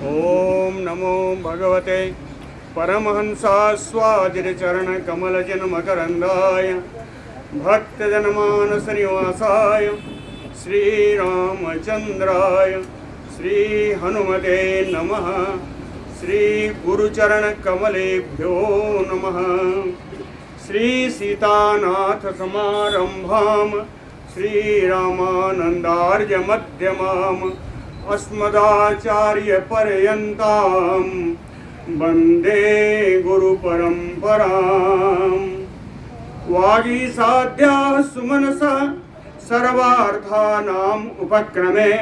ओम नमो भगवते परमहंसास्वादिचरणकमलजन्मकरन्दाय भक्तजनमानसनिवासाय श्रीरामचन्द्राय श्रीहनुमते नमः। श्रीगुरुचरणकमलेभ्यो नमः। श्रीसीतानाथसमारम्भां श्रीरामानन्दार्यमध्यमाम् अस्मदाचार्यपर्यन्तां वन्दे गुरुपरम्पराम्। वागीसाद्याः सुमनसः सर्वार्थानाम् उपक्रमे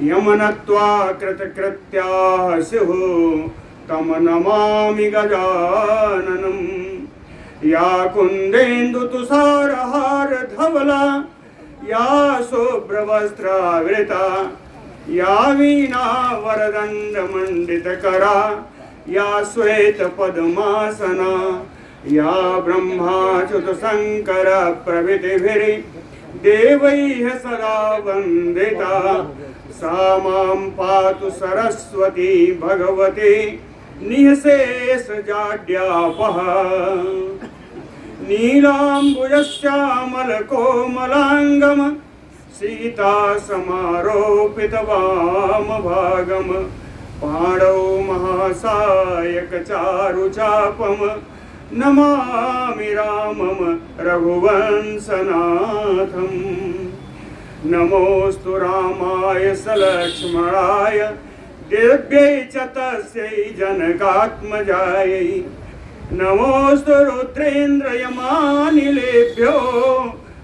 यमनत्वा कृतकृत्याः स्युः तं नमामि गजाननम्। या कुन्देन्दुतुषारहारधवला या शुभ्रवस्त्रावृता या वीणावरदण्डमण्डितकरा या श्वेतपद्मासना या ब्रह्माच्युतशङ्करप्रभृतिभिर्देवैः सदा वन्दिता सा मां पातु सरस्वती भगवती निःशेषजाड्यापः। नीलाम्बुजश्यामलकोमलाङ्गम् सीता समारोपितवामभागम् पाणौ महासायकचारुचापम् नमामि रामं रघुवंशनाथम्। नमोऽस्तु रामाय सलक्ष्मणाय दिव्यै च तस्यै जनकात्मजायै। नमोऽस्तु रुद्रेन्द्रयमानिलेभ्यो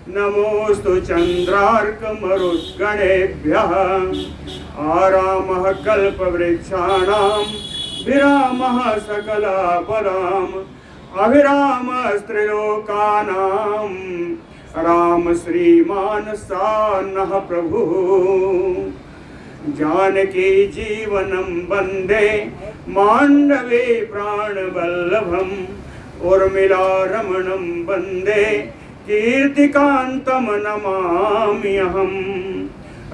नमोऽस्तु चन्द्रार्कमरुद्गणेभ्यः। आरामः कल्पवृक्षाणां विरामः सकलापदाम् अभिरामस्त्रिलोकानां राम श्रीमान् सान्नः प्रभुः। जानकी जीवनं वन्दे माण्डवे प्राणवल्लभम् उर्मिलारमणं वन्दे कीर्तिकान्तं नमाम्यहम्।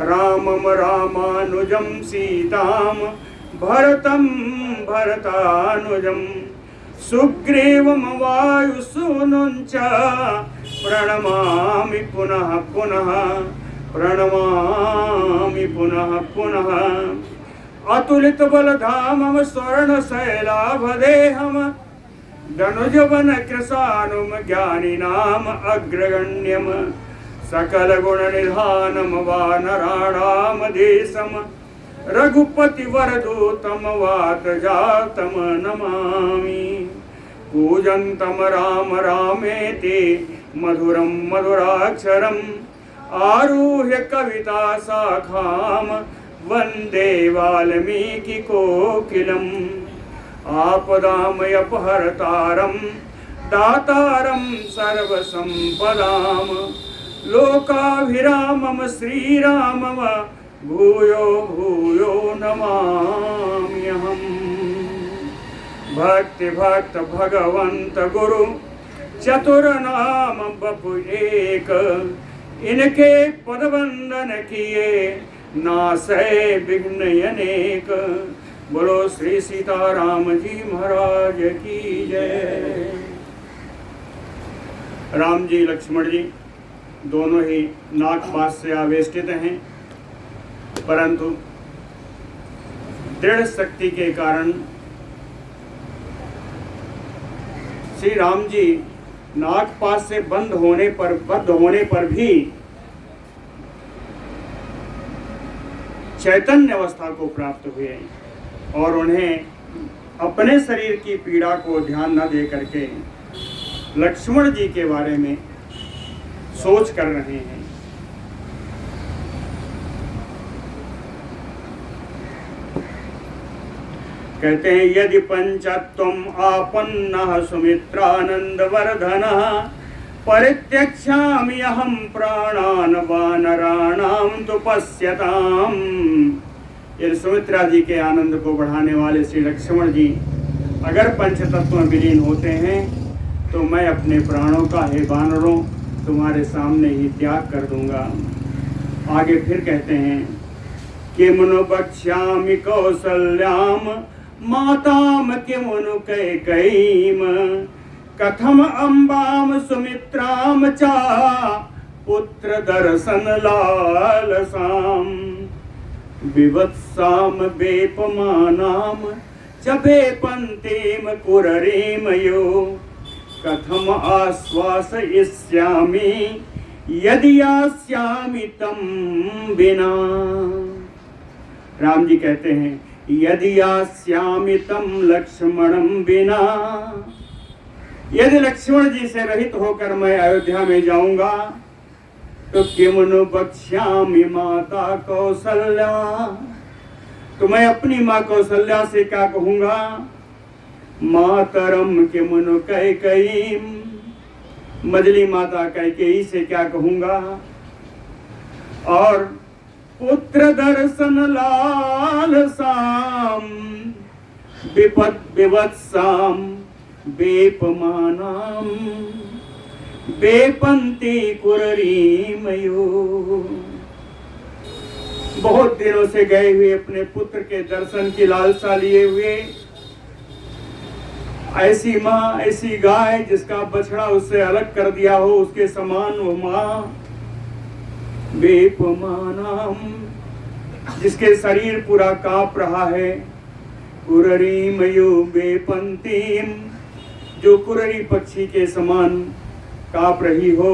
रामं रामानुजं सीतां भरतं भरतानुजं सुग्रीवं वायुसूनुं च प्रणमामि पुनः पुनः प्रणमामि पुनः पुनः। अतुलितबलधामं स्वर्णशैलाभदेहम् धनुजवनकृशानुं ज्ञानिनाम् अग्रगण्यम् सकलगुणनिधानं वानराणामधीशम् रघुपतिवरदूतं वातजातं नमामि। कूजन्तं राम रामेति मधुरं मधुराक्षरम् आरुह्य कविता शाखां वन्दे वाल्मीकिकोकिलम्। आपदामयपहर्तारं दातारं सर्वसम्पदां लोकाभिरामं श्रीरामं भूयो भूयो नमाम्यहम्। भक्तिभक्त भगवंत गुरु चतुरनाम बपु एक इनके पदवंदन किए नासै विघ्न अनेक। बोलो श्री सीताराम जी महाराज की जय। राम जी लक्ष्मण जी दोनों ही नागपाश से आवेष्टित हैं, परंतु दृढ़ शक्ति के कारण श्री राम जी नागपाश से बद्ध होने पर भी चैतन्य अवस्था को प्राप्त हुए और उन्हें अपने शरीर की पीड़ा को ध्यान न दे करके लक्ष्मण जी के बारे में सोच कर रहे हैं। कहते हैं यदि पंचत्वम आपन्नः सुमित्रानंदवर्धनः परित्यक्ष्यामि अहं प्राणान् वानराणां तु पश्यताम्। ये सुमित्रा जी के आनंद को बढ़ाने वाले श्री लक्ष्मण जी अगर पंचतत्व में विलीन होते हैं तो मैं अपने प्राणों का हे वानरों तुम्हारे सामने ही त्याग कर दूंगा। आगे फिर कहते हैं किमुनु वक्ष्यामि कौसल्याम माताम किमुनु कैकेयीम कथम अम्बाम सुमित्राम चा पुत्र दर्शन लालसाम विवत्साम वेपमानाम च वेपन्तीम कुररीम यो कथम आश्वासयिष्यामि यदि यास्यामि तम बिना। राम जी कहते हैं यदि यास्यामि तम लक्ष्मणम बिना, यदि लक्ष्मण जी से रहित होकर मैं अयोध्या में जाऊंगा तो किमुनु वक्ष्यामि माता कौसल्या, तो मैं अपनी माँ कौसल्या से क्या कहूंगा। मातरम किमुनु कैकेयीम, मजली माता कैकेयी से क्या कहूंगा। और पुत्र दर्शन लालसाम विपद विवत्साम वेपमानाम वेपन्ति कुररीमयो, बहुत दिनों से गए हुए अपने पुत्र के दर्शन की लालसा लिए हुए ऐसी माँ, ऐसी गाय जिसका बछड़ा उससे अलग कर दिया हो, उसके समान वो माँ। वेपमानाम, जिसके शरीर पूरा कांप रहा है। कुररीमयो वेपन्तीम, जो कुररी पक्षी के समान कांप रही हो,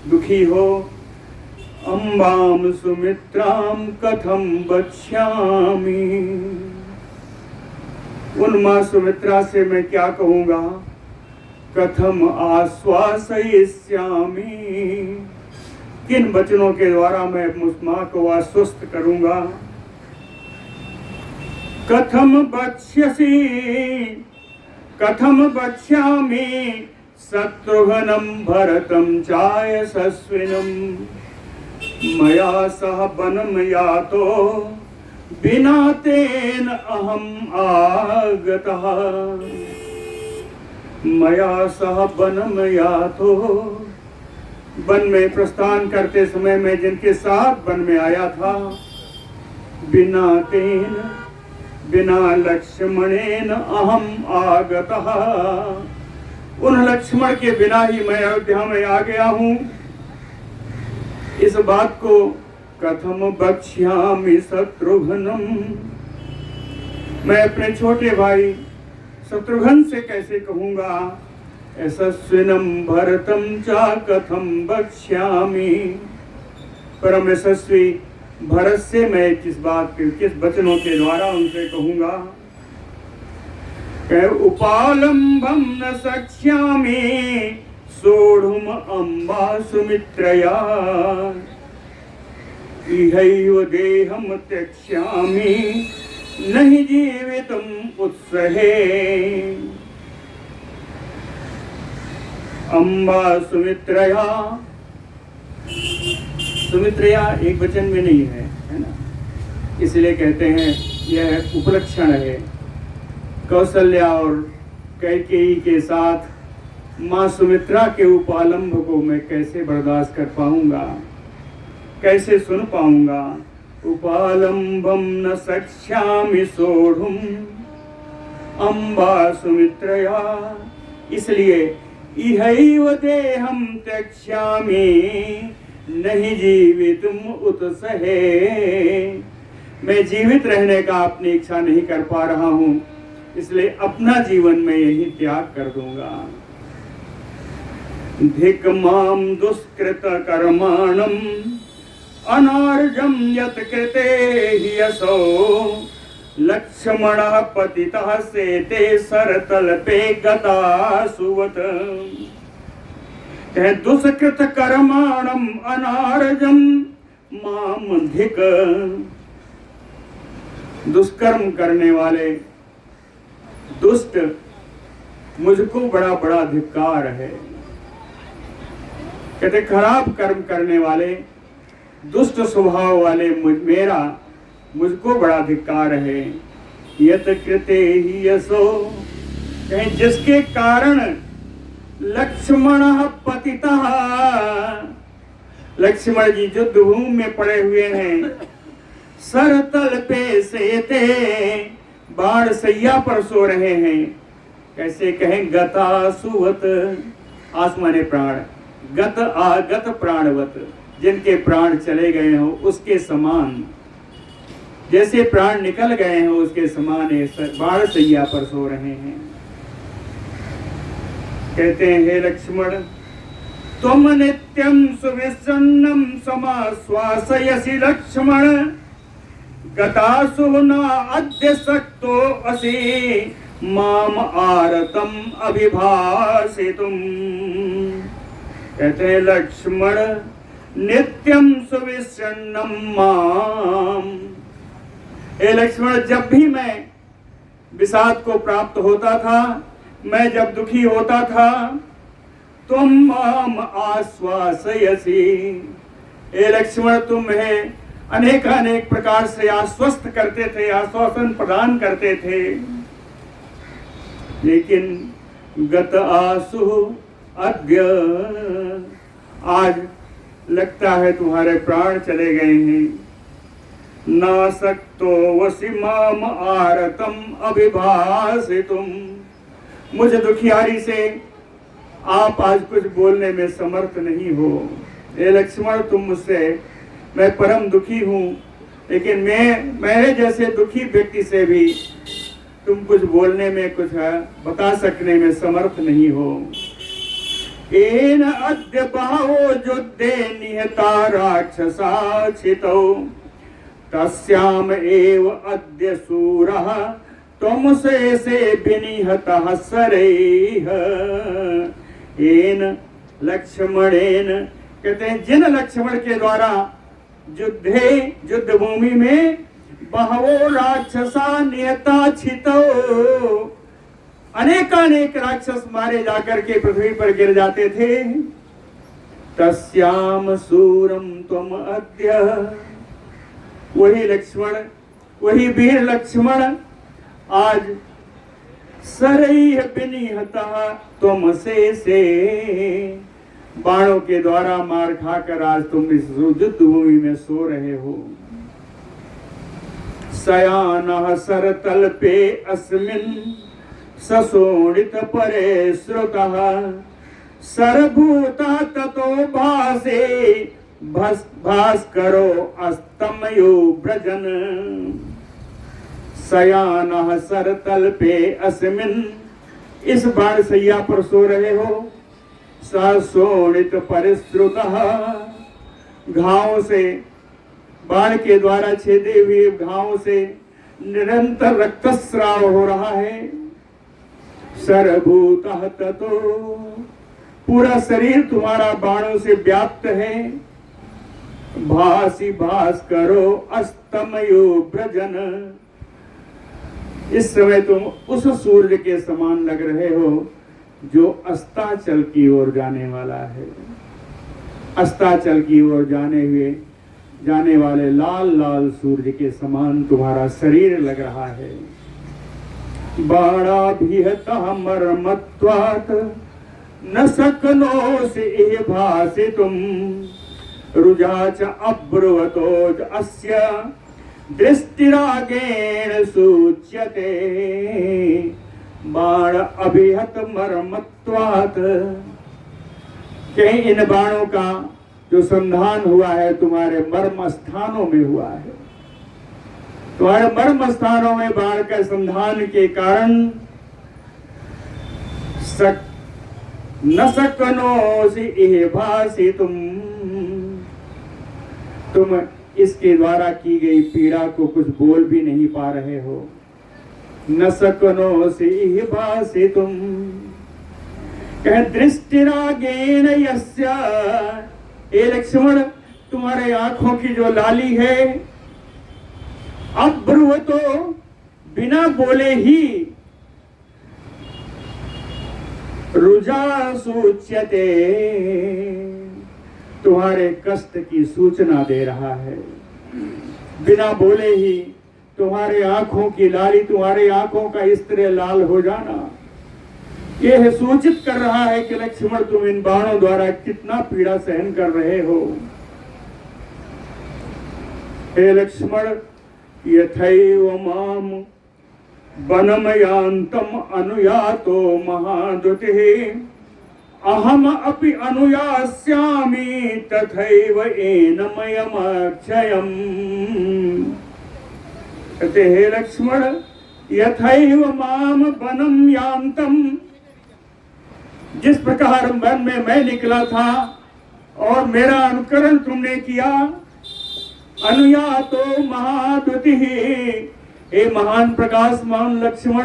दुखी हो। अम्बाम सुमित्राम कथम वक्ष्यामि, उन मां सुमित्रा से मैं क्या कहूंगा। कथम आश्वासयिष्यामि, किन वचनों के द्वारा मैं उस मां को आश्वस्त करूंगा। कथम वक्ष्यामि शत्रुघ्नं भरतं चाय सस्विनं मया सह वनं यातो बिना तेन अहम आगतः। मया सह वनं यातो, वन में प्रस्थान करते समय मैं जिनके साथ वन में आया था। बिना तेन, बिना लक्ष्मणेन अहम आगतः, उन लक्ष्मण के बिना ही मैं अयोध्या में आ गया हूँ। इस बात को कथम वक्ष्यामि शत्रुघ्नं, मैं अपने छोटे भाई शत्रुघ्न से कैसे कहूँगा। यशस्विनं भरतं च कथम वक्ष्यामि, परम यशस्वी भरत से मैं किस बात के, किस वचनों के द्वारा उनसे कहूँगा। उपालंबं न शक्ष्यामि सोढुम अम्बा सुमित्रया इहैव देहं त्यक्ष्यामि नहि जीवितुम् उत्सहे। अम्बा सुमित्रया, सुमित्रया एक वचन में नहीं है ना, इसलिए कहते हैं यह उपलक्षण है। कौशल्या और कैकेयी के साथ माँ सुमित्रा के उपालंब को मैं कैसे बर्दाश्त कर पाऊंगा, कैसे सुन पाऊंगा। उपालंबम न शक्ष्यामि सोढुम अम्बा सुमित्रया, इसलिए इहैव देहं त्यक्ष्यामि नहीं जीवितुम उत्सहे, मैं जीवित रहने का अपनी इच्छा नहीं कर पा रहा हूँ, इसलिए अपना जीवन में यही त्याग कर दूंगा। धिक माम दुष्कृत कर्माणम अनार्जम यत् कृते हि यशो लक्ष्मणः पतितः सेते सरतलपे गता सुवत। दुष्कृत कर्माणम अनार्जम माम धिक, दुष्कर्म करने वाले दुष्ट मुझको बड़ा बड़ा धिक्कार है। कहते खराब कर्म करने वाले दुष्ट स्वभाव वाले मुझको बड़ा धिक्कार है। यत कृते ही यशो, कहीं जिसके कारण लक्ष्मणः पतितः, लक्ष्मण जी युद्ध भूमि में पड़े हुए हैं, सरतल पे सेते, बाण सैया पर सो रहे हैं। कैसे कहें, गता सुवत, आसमाने प्राण, गत आगत प्राणवत, जिनके प्राण चले गए हो उसके समान, जैसे प्राण निकल गए हो उसके समान बाण सैया पर सो रहे हैं। कहते हैं, हे लक्ष्मण, तुम नित्यं सुविसन्नं समाश्वासयसि लक्ष्मण, गतासु न अद्य सक्तो असि माम आरतम अभिभाषितुम। कहते हैं, लक्ष्मण, नित्यं सुविसन्नं माम, हे लक्ष्मण, जब भी मैं विषाद को प्राप्त होता था, मैं जब दुखी होता था, तुम माम आश्वासयसि, हे लक्ष्मण, तुम अनेक प्रकार से आश्वस्त करते थे, आश्वासन प्रदान करते थे। लेकिन गत आसु अद्य, आज लगता है तुम्हारे प्राण चले गए हैं। ना सक्तो वसि माम आरतम अभिभाषितुम, मुझे दुखियारी से आप आज कुछ बोलने में समर्थ नहीं हो। हे लक्ष्मण, तुम मुझसे, मैं परम दुखी हूँ, लेकिन मेरे जैसे दुखी व्यक्ति से भी तुम कुछ बोलने में, कुछ बता सकने में समर्थ नहीं हो। एन अद्य बहवो युद्धे निहता राक्षसा छितौ, तस्याम एव अद्य सूरः त्वमसे से विनिहतः सरैः। एन लक्ष्मणेन, कहते हैं, जिन लक्ष्मण के द्वारा युद्ध भूमि में बहवो राक्षसा नियता छितो, अनेकानेक राक्षस मारे जाकर के पृथ्वी पर गिर जाते थे। तस्याम सूरम तुम अद्य, वही लक्ष्मण, वही वीर लक्ष्मण आज सरैः विनिहतः त्वमसे, बाणों के द्वारा मार खाकर आज तुम इस युद्ध भूमि में सो रहे हो। शयानः सरतल पे अस्मिन् सशोणित परे श्रुतः, सर्वभूता ततो भासे भास्करो अस्तमयो व्रजन। शयानः सरतल पे अस्मिन्, इस बाण सैया पर सो रहे हो। सशोणित परिश्रुतः, घावों से, बाण के द्वारा छेदे हुए घावों से निरंतर रक्तस्राव हो रहा है। सर्वभूतः ततो, पूरा शरीर तुम्हारा बाणों से व्याप्त है। भासी भास्करो अस्तमयो व्रजन, इस समय तुम उस सूर्य के समान लग रहे हो जो अस्ताचल की ओर जाने वाला है। अस्ताचल की ओर जाने वाले लाल लाल सूर्य के समान तुम्हारा शरीर लग रहा है। बाणाभिहतः मर्मत्वात् न शक्नोषि भासितुम्, रुजा च अब्रुवतोज अस्य दृष्टिरागेण सूच्यते। बाण अभिहत मर्मत्वात्, कहीं इन बाणों का जो संधान हुआ है तुम्हारे मर्म स्थानों में हुआ है। तुम्हारे मर्म स्थानों में बाण का संधान के कारण न शक्नोषि भासितुम्, तुम इसके द्वारा की गई पीड़ा को कुछ बोल भी नहीं पा रहे हो। न शक्नोषि भासितुम्, कह दृष्टिरागेन यस्य, हे लक्ष्मण, तुम्हारे आंखों की जो लाली है, अब्रुवतो, बिना बोले ही, रुजा सूच्यते, तुम्हारे कष्ट की सूचना दे रहा है। बिना बोले ही तुम्हारे आंखों की लाली, तुम्हारे आंखों का इस तरह लाल हो जाना, यह सूचित कर रहा है कि लक्ष्मण, तुम इन बाणों द्वारा कितना पीड़ा सहन कर रहे हो। हे लक्ष्मण, यथैव माम वनमयांतम अनुयातो महाद्युतिः अहम अपि अनुयास्यामि तथैव एनमयमक्षयम्। कहते हे लक्ष्मण, यथैव माम वनम यांतम, जिस प्रकार वन में मैं निकला था और मेरा अनुकरण तुमने किया, अनुयातो महाद्युतिः, हे महान प्रकाशमान लक्ष्मण,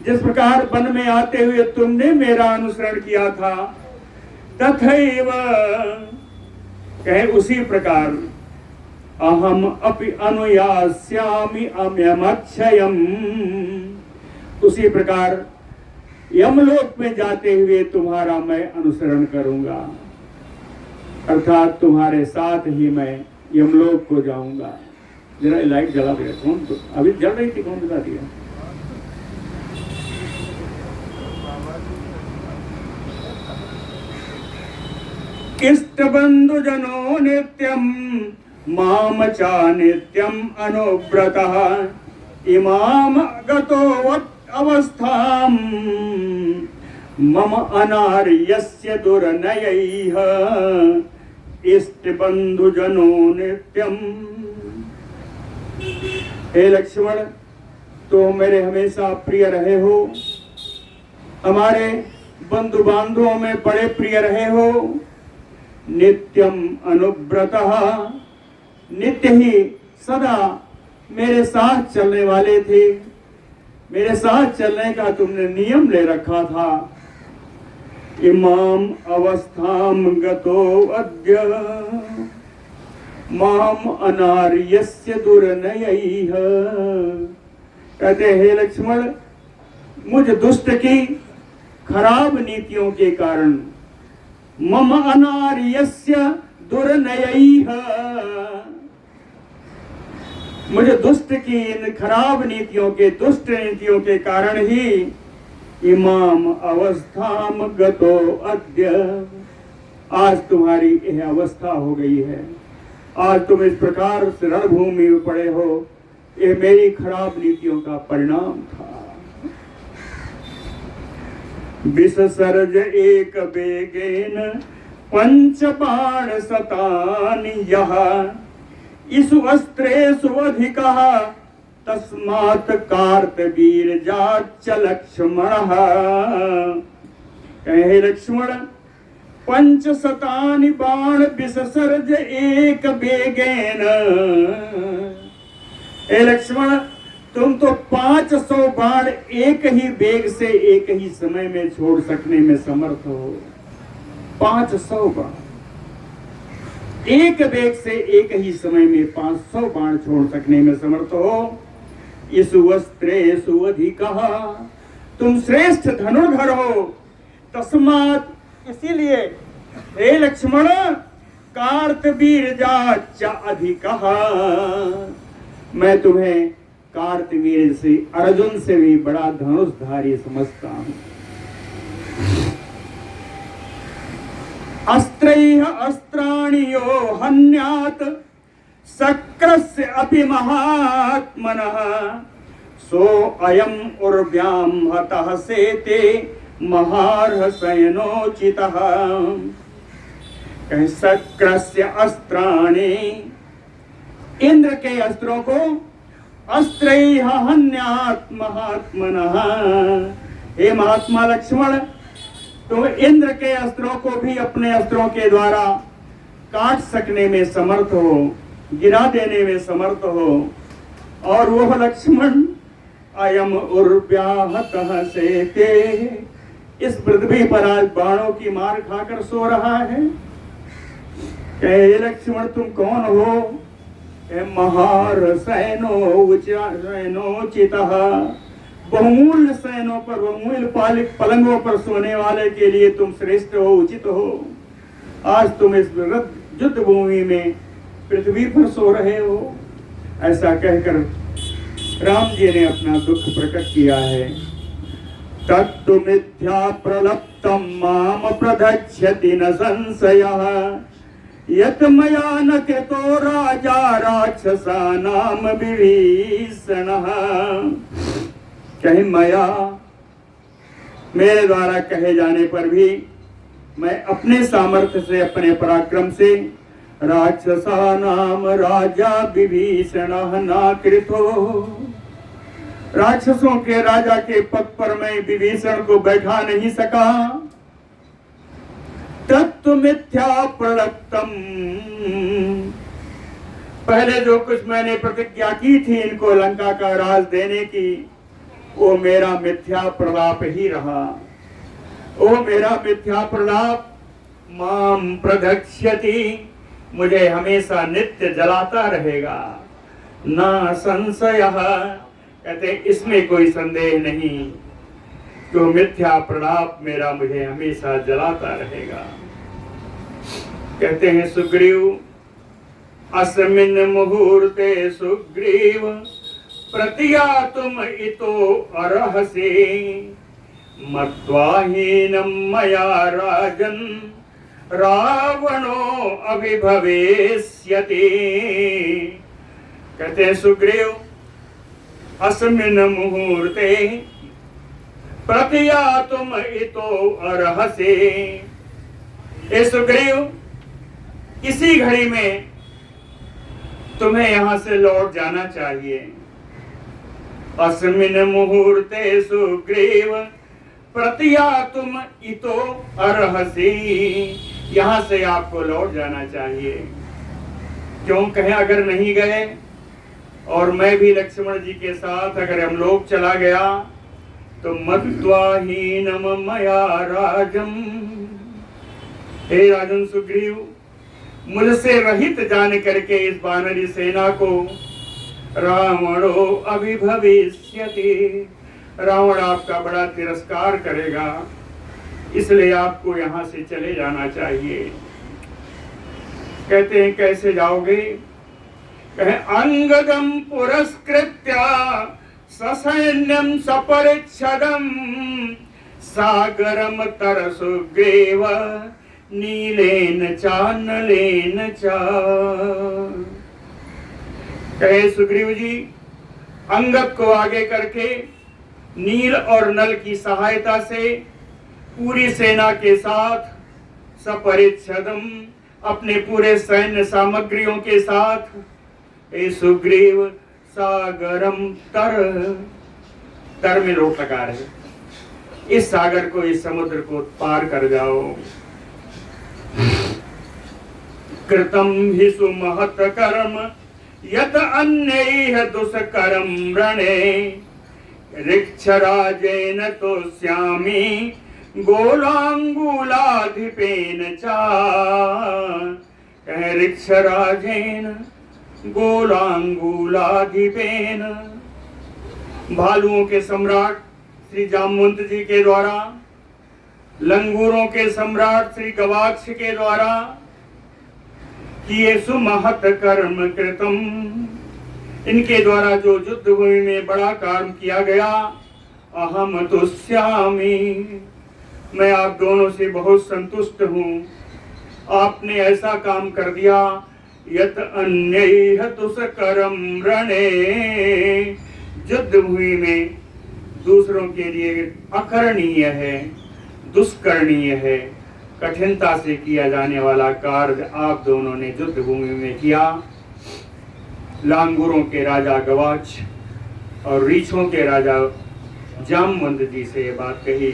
जिस प्रकार वन में आते हुए तुमने मेरा अनुसरण किया था, तथैव, कहे उसी प्रकार, अहम अपि अनुयास्यामि अम्यमक्षयम्, उसी प्रकार यमलोक में जाते हुए तुम्हारा मैं अनुसरण करूंगा, अर्थात तुम्हारे साथ ही मैं यमलोक को जाऊंगा। जरा लाइट जला दिया, कौन तो अभी जल रही थी, कौन जला दिया? इष्ट बंधु जनो नित्यम माम चा नित्यम अनुव्रतः इमाम गतो अवस्थाम मम अनार्यस्य दुर्नयैः इष्ट बंधु जनो नित्यम। हे लक्ष्मण, तो मेरे हमेशा प्रिय रहे हो, हमारे बंधु बांधवों में बड़े प्रिय रहे हो। नित्यम अनुव्रतः, नित्य ही सदा मेरे साथ चलने वाले थे, मेरे साथ चलने का तुमने नियम ले रखा था। इमाम अवस्थाम गतो अद्य माम अनार्यस्य दुर्नयैः। कहते हे लक्ष्मण, मुझ दुष्ट की खराब नीतियों के कारण, मम अनार्यस्य दुर्नयैः, मुझे दुष्ट की इन खराब नीतियों के, दुष्ट नीतियों के कारण ही इमाम अवस्थाम गतो अद्य, आज तुम्हारी यह अवस्था हो गई है। आज तुम इस प्रकार से रणभूमि में पड़े हो, ये मेरी खराब नीतियों का परिणाम था। विससर्ज एक बेगेन पंच बाण सतानि यः इसु अस्त्रेषु अधिकः तस्मात् कार्तवीर्याच्च लक्ष्मणः। कहे लक्ष्मण, पंच शतानि बाण विससर्ज एक बेगेन। हे लक्ष्मण, तुम तो 500 बाण एक ही बेग से एक ही समय में छोड़ सकने में समर्थ हो। 500 बाण एक बेग से एक ही समय में 500 बाण छोड़ सकने में समर्थ हो। इसु वस्त्रेषु अधिकः, तुम श्रेष्ठ धनुर्धर हो। तस्मात्, इसीलिए हे लक्ष्मण, कार्तवीर्याच्च अधिकः, मैं तुम्हें कार्तवीर्य से, अर्जुन से भी बड़ा धनुषधारी समझता हूं। अस्त्रैः अस्त्राणि यो हन्यात् शक्रस्य अपि महात्मनः सो अयम् उर्व्यां हतः सेते महार्हसैनोचितः। शक्रस्य अस्त्राणि, इंद्र के अस्त्रों को, अस्त्रैः हन्यात् महात्मनः, हे महात्मा लक्ष्मण, तुम इंद्र के अस्त्रों को भी अपने अस्त्रों के द्वारा काट सकने में समर्थ हो, गिरा देने में समर्थ हो। और वह लक्ष्मण अयम उर्व्याहतः सेते, इस पृथ्वी पर आज बाणों की मार खाकर सो रहा है। कहे लक्ष्मण, तुम कौन हो? महारसैनोचितः, बहुमूल्य सैनों पर, बहुमूल्य पलंगों पर सोने वाले के लिए तुम श्रेष्ठ हो, उचित हो। आज तुम इस युद्ध भूमि में पृथ्वी पर सो रहे हो। ऐसा कहकर राम जी ने अपना दुख प्रकट किया है। तत्तु मिथ्या प्रलप्तम माम प्रदक्ष्यति न संशयः यत मया न कृतो राजा राक्षसानाम विभीषणः। कहे मया, मेरे द्वारा कहे जाने पर भी मैं अपने सामर्थ्य से, अपने पराक्रम से राक्षसानाम राजा विभीषणः न कृतो, राक्षसों के राजा के पद पर मैं विभीषण को बैठा नहीं सका। तत्व मिथ्या प्रलप्तम, पहले जो कुछ मैंने प्रतिज्ञा की थी इनको लंका का राज देने की, वो मेरा मिथ्या प्रलाप ही रहा। वो मेरा मिथ्या प्रलाप माम प्रदक्ष्यति, मुझे हमेशा नित्य जलाता रहेगा। ना संशय, कहते इसमें कोई संदेह नहीं, तो मिथ्या प्रलाप मेरा मुझे हमेशा जलाता रहेगा। कहते हैं सुग्रीव, अस्मिन् मुहूर्ते सुग्रीव प्रतियातुम इतो अर्हसि, मत्वा हीनं मया राजन् रावणो अभिभवेष्यति। कहते हैं सुग्रीव, अस्मिन् मुहूर्ते प्रतियातुम इतो अर्हसि। ए सुग्रीव, इसी घड़ी में तुम्हें यहां से लौट जाना चाहिए। अस्मिन् मुहूर्ते सुग्रीव प्रतियातुम इतो अर्हसि, यहां से आपको लौट जाना चाहिए। क्यों कहें, अगर नहीं गए और मैं भी लक्ष्मण जी के साथ अगर हम लोग चला गया तो मत्वा हीनम मया राजम, हे राजन सुग्रीव, मुझसे रहित जान करके इस वानरी सेना को रावणो अभिभविष्यति, रावण आपका बड़ा तिरस्कार करेगा, इसलिए आपको यहां से चले जाना चाहिए। कहते हैं कैसे जाओगे? कहे अंगदम पुरस्कृत्या ससैन्यम सपरिच्छदम सागरम तर सुग्रीव नीलेन चानलेन चा। कहे सुग्रीव जी, अंगद को आगे करके नील और नल की सहायता से पूरी सेना के साथ सपरिच्छदम, अपने पूरे सैन्य सामग्रियों के साथ ए सुग्रीव सागरम तर, तर में रोक लगा रहे, इस सागर को, इस समुद्र को पार कर जाओ। कृतम हि सुमहत कर्म यत अन्यैः दुष्करम रणे, ऋक्षराजेन तोष्यामि गोलांगुलाधिपेन चा। कहे ऋक्षराजेन गोलांगुलाधिपेन, भालुओं के सम्राट श्री जामवंत जी के द्वारा, लंगूरों के सम्राट श्री गवाक्ष के द्वारा किए सुमहत कर्म कृतम, इनके द्वारा जो युद्ध भूमि में बड़ा काम किया गया, अहम तुष्यामि, मैं आप दोनों से बहुत संतुष्ट हूँ। आपने ऐसा काम कर दिया, यत अन्यैः दुष्करम रणे, युद्ध भूमि में दूसरों के लिए अकरणीय है, दुष्करणीय है, कठिनता से किया जाने वाला कार्य आप दोनों ने युद्ध भूमि में किया। लांगुरों के राजा गवाक्ष और रीछों के राजा जामवंत जी से ये बात कही।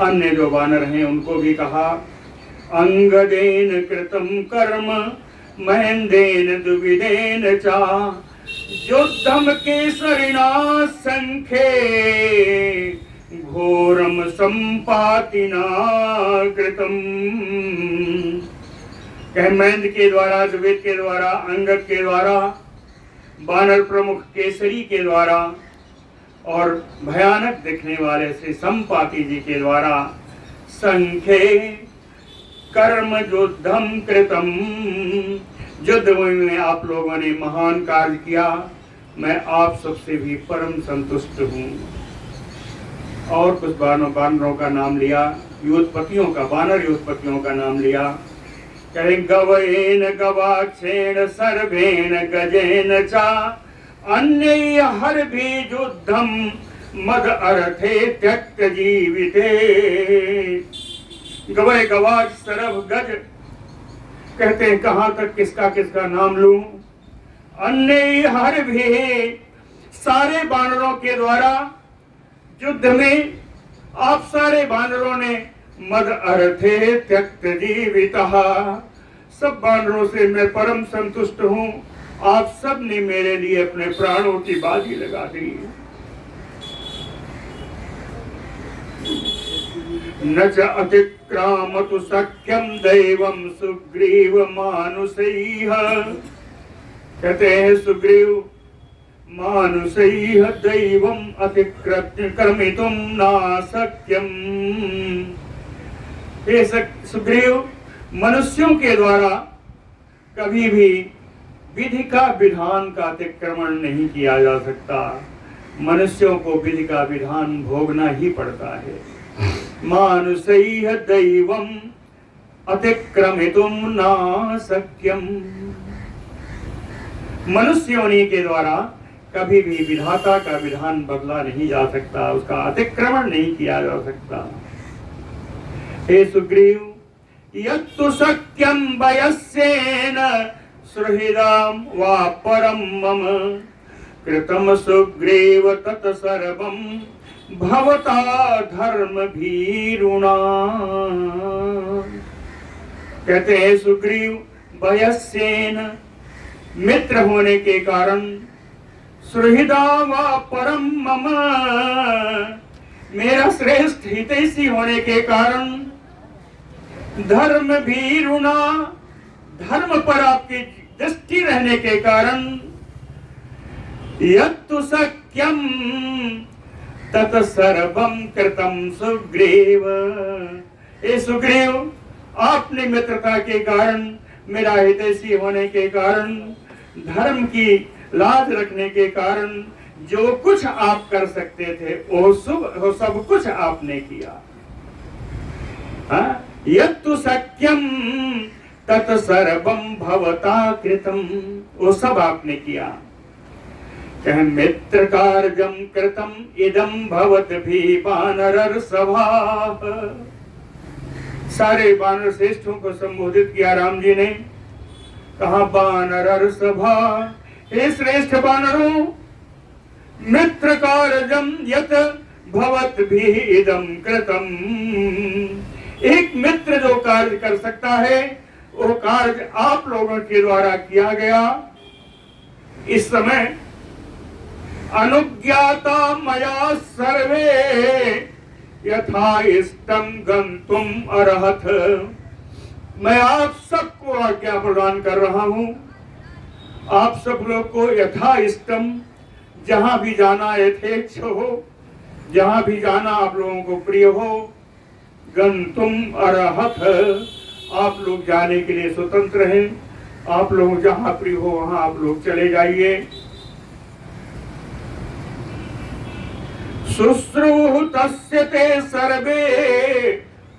अन्य जो वानर हैं उनको भी कहा, अंगदेन कृतम कर्म महेंदेन दुविदेन चा, युद्धम केसरिणा संखे घोरम संपातिना कृतम। कह महेंद्र के द्वारा, द्विवेद के द्वारा, अंगद के द्वारा, वानर प्रमुख केसरी के द्वारा और भयानक दिखने वाले श्री संपाति जी के द्वारा संख्ये कर्म युद्धम कृतम, युद्ध में आप लोगों ने महान कार्य किया, मैं आप सबसे भी परम संतुष्ट हूँ। और कुछ वानरों का नाम लिया, योधपतियों का, वानर योधपतियों का नाम लिया। कहे गवेन गवाक्षेण सर्वेण गजेन चा अन्य हर भी युद्धम मद अर्थे त्यक्त जीविते। गवय गवाक्ष सरभ गज कहते हैं कहां तक किसका किसका नाम लूं। अन्य हर भी सारे बानरों के द्वारा युद्ध में आप सारे बानरों ने मद अर्थे त्यक्त जीविता, सब बानरों से मैं परम संतुष्ट हूं। आप सब ने मेरे लिए अपने प्राणों की बाजी लगा दी। न च अतिक्रामतु सख्यम दैवम सुग्रीव मानुषैः। कहते हैं सुग्रीव मानुषैः दैवम अतिक्रम्य कर्मितुम न शक्यम। हे सुग्रीव, मनुष्यों के द्वारा कभी भी विधि का विधान का अतिक्रमण नहीं किया जा सकता। मनुष्यों को विधि का विधान भोगना ही पड़ता है। मानुषैः दैवम अतिक्रमितुम न शक्यम। मनुष्यों के द्वारा कभी भी विधाता का विधान बदला नहीं जा सकता, उसका अतिक्रमण नहीं किया जा सकता। हे सुग्रीव, यत्तु शक्यं वयस्येन सुहृदां वा परं मम कृतं सुग्रीव तत् सर्वं भवता धर्मभीरुणा। कहते हैं सुग्रीव, वयस्येन मित्र होने के कारण, सुहृदा वा परम मम मेरा श्रेष्ठ हितैषी होने के कारण, धर्म भीरुणा धर्म पर आपकी दृष्टि रहने के कारण, यत्तु शक्यम तत् सर्वं कृतं सुग्रीव। हे सुग्रीव, आपने मित्रता के कारण, मेरा हितैषी होने के कारण, धर्म की लाज रखने के कारण जो कुछ आप कर सकते थे वो सब कुछ आपने किया। यत्तु शक्यम तत् सर्वं भवता कृतं, वो सब आपने किया। कह मित्र कार्यम कृतम इदम भवद्भिः वानरर्षभा। सारे वानर श्रेष्ठों को संबोधित किया राम जी ने। कहा वानरर्षभा, हे श्रेष्ठ वानरों, मित्र कार्यम यत् भवद्भिः इदं कृतम्। एक मित्र जो कार्य कर सकता है वो कार्य आप लोगों के द्वारा किया गया। इस समय अनुज्ञाता मया सर्वे यथा इष्टं गंतुम अर्हथ। मैं आप सबको आज्ञा प्रदान कर रहा हूं। आप सब लोग को यथा इष्टम, जहां भी जाना यथेच्छ हो, जहां भी जाना आप लोगों को प्रिय हो, गंतुम अर्हथ, आप लोग जाने के लिए स्वतंत्र हैं। आप लोग जहां प्रिय हो वहां आप लोग चले जाइए। शुश्रूः तस्य ते सर्वे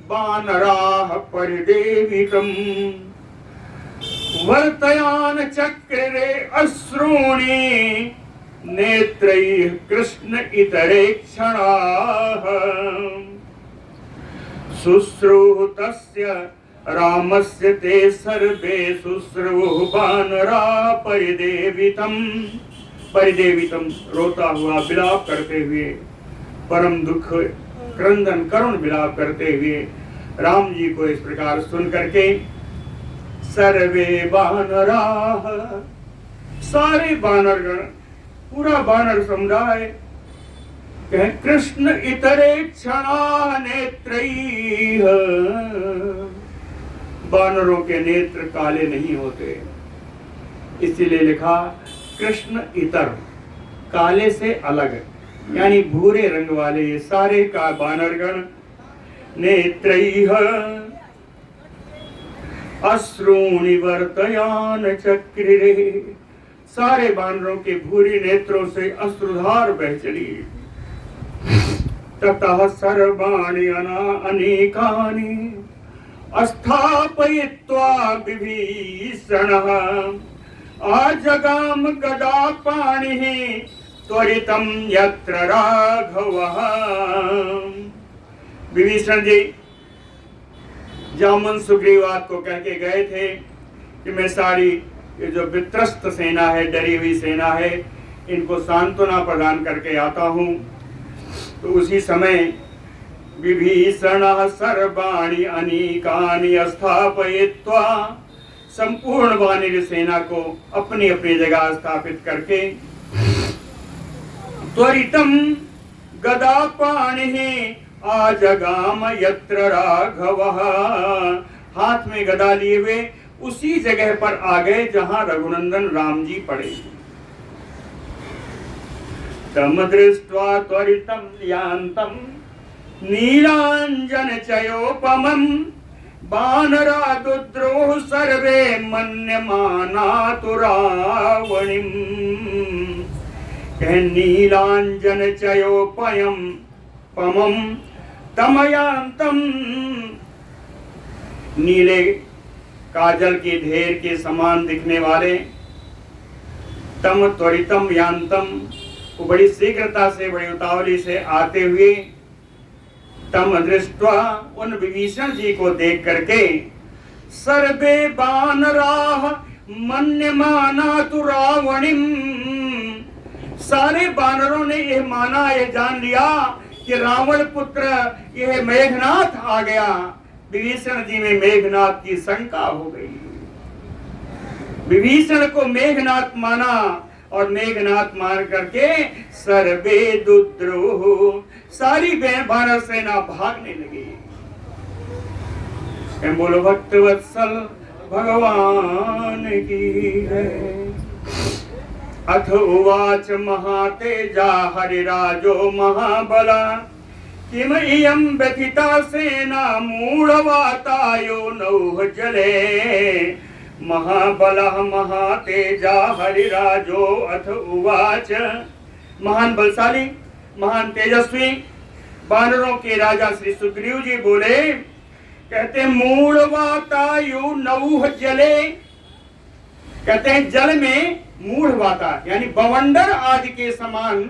वानराः परिदेवितम् वर्तयान चक्रे अश्रूणि नेत्रैः कृष्ण इतरे क्षणाः। शुश्रूः तस्य रामस्य ते सर्वे शुश्रूः वानरा परिदेवितम्। परिदेवितम्, रोता हुआ विलाप करते हुए, परम दुख क्रंदन करुण विलाप करते हुए राम जी को इस प्रकार सुन करके, सर्वे वानराः, सारे वानरगण, पूरा वानर समुदाय, कहे कृष्ण इतरे क्षणा नेत्रैः। वानरों के नेत्र काले नहीं होते, इसीलिए लिखा कृष्ण इतर, काले से अलग, यानी भूरे रंग वाले ये सारे का वानरगण। नेत्रैः अश्रूणि वर्तयान चक्रिरे, सारे वानरों के भूरे नेत्रों से अश्रुधार बह चली। ततः सर्वाणि अनेकानि, स्थापयित्वा विभीषणः आजगाम गदा पाणिः त्वरितं यत्र राघवः। विभीषण जी जामुन सुग्रीवाद को कह के गए थे कि मैं सारी ये जो वित्रस्त सेना है, डरी हुई सेना है, इनको सांत्वना प्रदान करके आता हूँ। तो उसी समय विभीषणः सर्वाणि अनीकानि स्थापयित्वा, संपूर्ण वानर सेना को अपनी अपनी जगह स्थापित करके त्वरितं गदा पाणिः आजगाम यत्र राघवः, हाथ में गदा लिए हुए उसी जगह पर आ गए जहां रघुनंदन राम जी पड़े। तम दृष्ट्वा त्वरितं यान्तं नीलांजन चयोपमं वानरा दुद्रोह सर्वे मन्यमाना तु रावणिं। कह नीलांजन चयोपयं पमं तमयांतं, नीले काजल के ढेर के समान दिखने वाले, तम त्वरितम यांतम, वो बड़ी शीघ्रता से बड़ी उतावली से आते हुए, तम दृष्ट्वा, उन विभीषण जी को देख करके, सर्वे वानराः मन्यमाना तु रावणिम, सारे वानरों ने यह माना, यह जान लिया कि रावण पुत्र यह मेघनाथ आ गया। विभीषण जी में मेघनाथ की शंका हो गई। विभीषण को मेघनाथ माना और मेघनाथ मान करके सर्वे दुद्रोह, सारी वानर सेना भागने लगी। बोलो भक्त वत्सल भगवान की जय। अथ उवाच महातेजा हरिराजो महाबला किम इयं व्यथिता सेना मूढ़वातायो नौह जले। महाबलः महातेजा हरिराजो अथ उवाच, महान बलशाली महान तेजस्वी वानरों के राजा श्री सुग्रीव जी बोले, कहते मूढ़वातायो नौह जले, कहते हैं जल में मूढ़वाता यानी बवंडर आदि के समान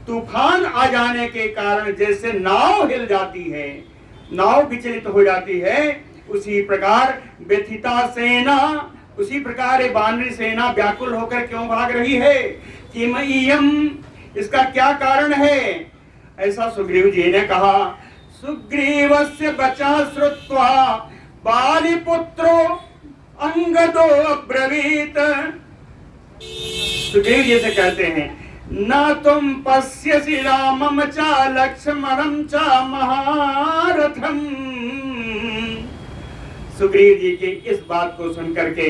तूफान आ जाने के कारण जैसे नाव हिल जाती है, नाव विचलित हो जाती है, उसी प्रकार व्यथिता सेना, उसी प्रकार ये वानरी सेना व्याकुल होकर क्यों भाग रही है। किम इयं, इसका क्या कारण है। ऐसा सुग्रीव जी ने कहा। सुग्रीवस्य वचः श्रुत्वा बालिपुत्रो अंगदो अब्रवीत। सुग्रीव जी से कहते हैं, न तुम पश्यसि रामम च लक्ष्मणं च महारथम। सुग्रीव जी की इस बात को सुनकर के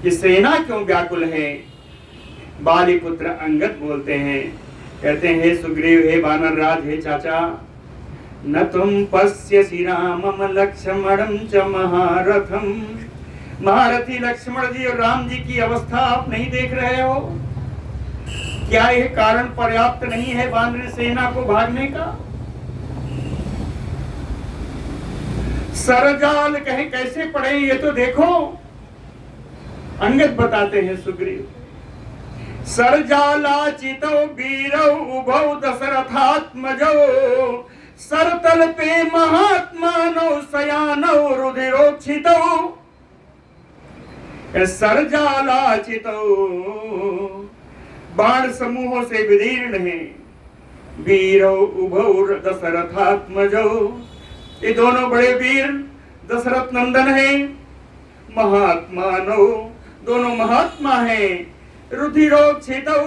कि सेना क्यों व्याकुल है, बालीपुत्र अंगद बोलते हैं, कहते हैं हे सुग्रीव, हे वानर राज, हे चाचा, न तुम पश्यसि रामम लक्ष्मणं च महारथम। महारथी लक्ष्मण जी और राम जी की अवस्था आप नहीं देख रहे हो। क्या यह कारण पर्याप्त नहीं है वानर सेना को भागने का। सरजाल कहे कैसे पड़े ये तो देखो। अंगद बताते हैं सुग्रीव, सरजाला चितो वीरौ उभौ दशरथात्मजौ सरतल पे महात्मानौ शयानौ रुधिरोक्षितौ। सरजाला चितो बाण समूहों से विदीर्ण है, वीरौ उभौ दशरथात्मजौ, ये दोनों बड़े वीर दशरथ नंदन हैं। महात्मानौ, दोनों महात्मा हैं। रुधिरोक्षितौ,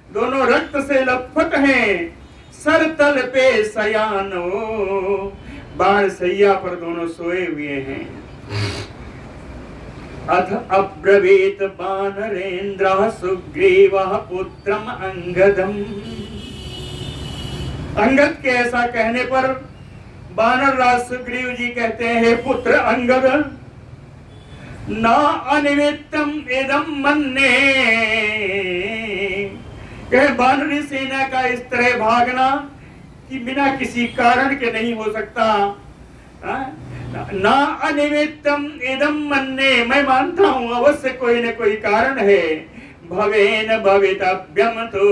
दोनों रक्त से लथपथ हैं। सरतल पे शयानो, बाण सैया पर दोनों सोए हुए हैं। अथ अब्रवीत वानरेन्द्रः सुग्रीवः पुत्रम अंगदम। अंगद के ऐसा कहने पर वानर राज सुग्रीव जी कहते हैं, पुत्र अंगद, ना अनिमित्तम इदम मन्ये। कहे वानरी सेना का इस तरह भागना कि बिना किसी कारण के नहीं हो सकता। ना अनिमित्तम इदम मन्ने, मैं मानता हूं अवश्य कोई न कोई कारण है। भवेन भवितव्यम, तो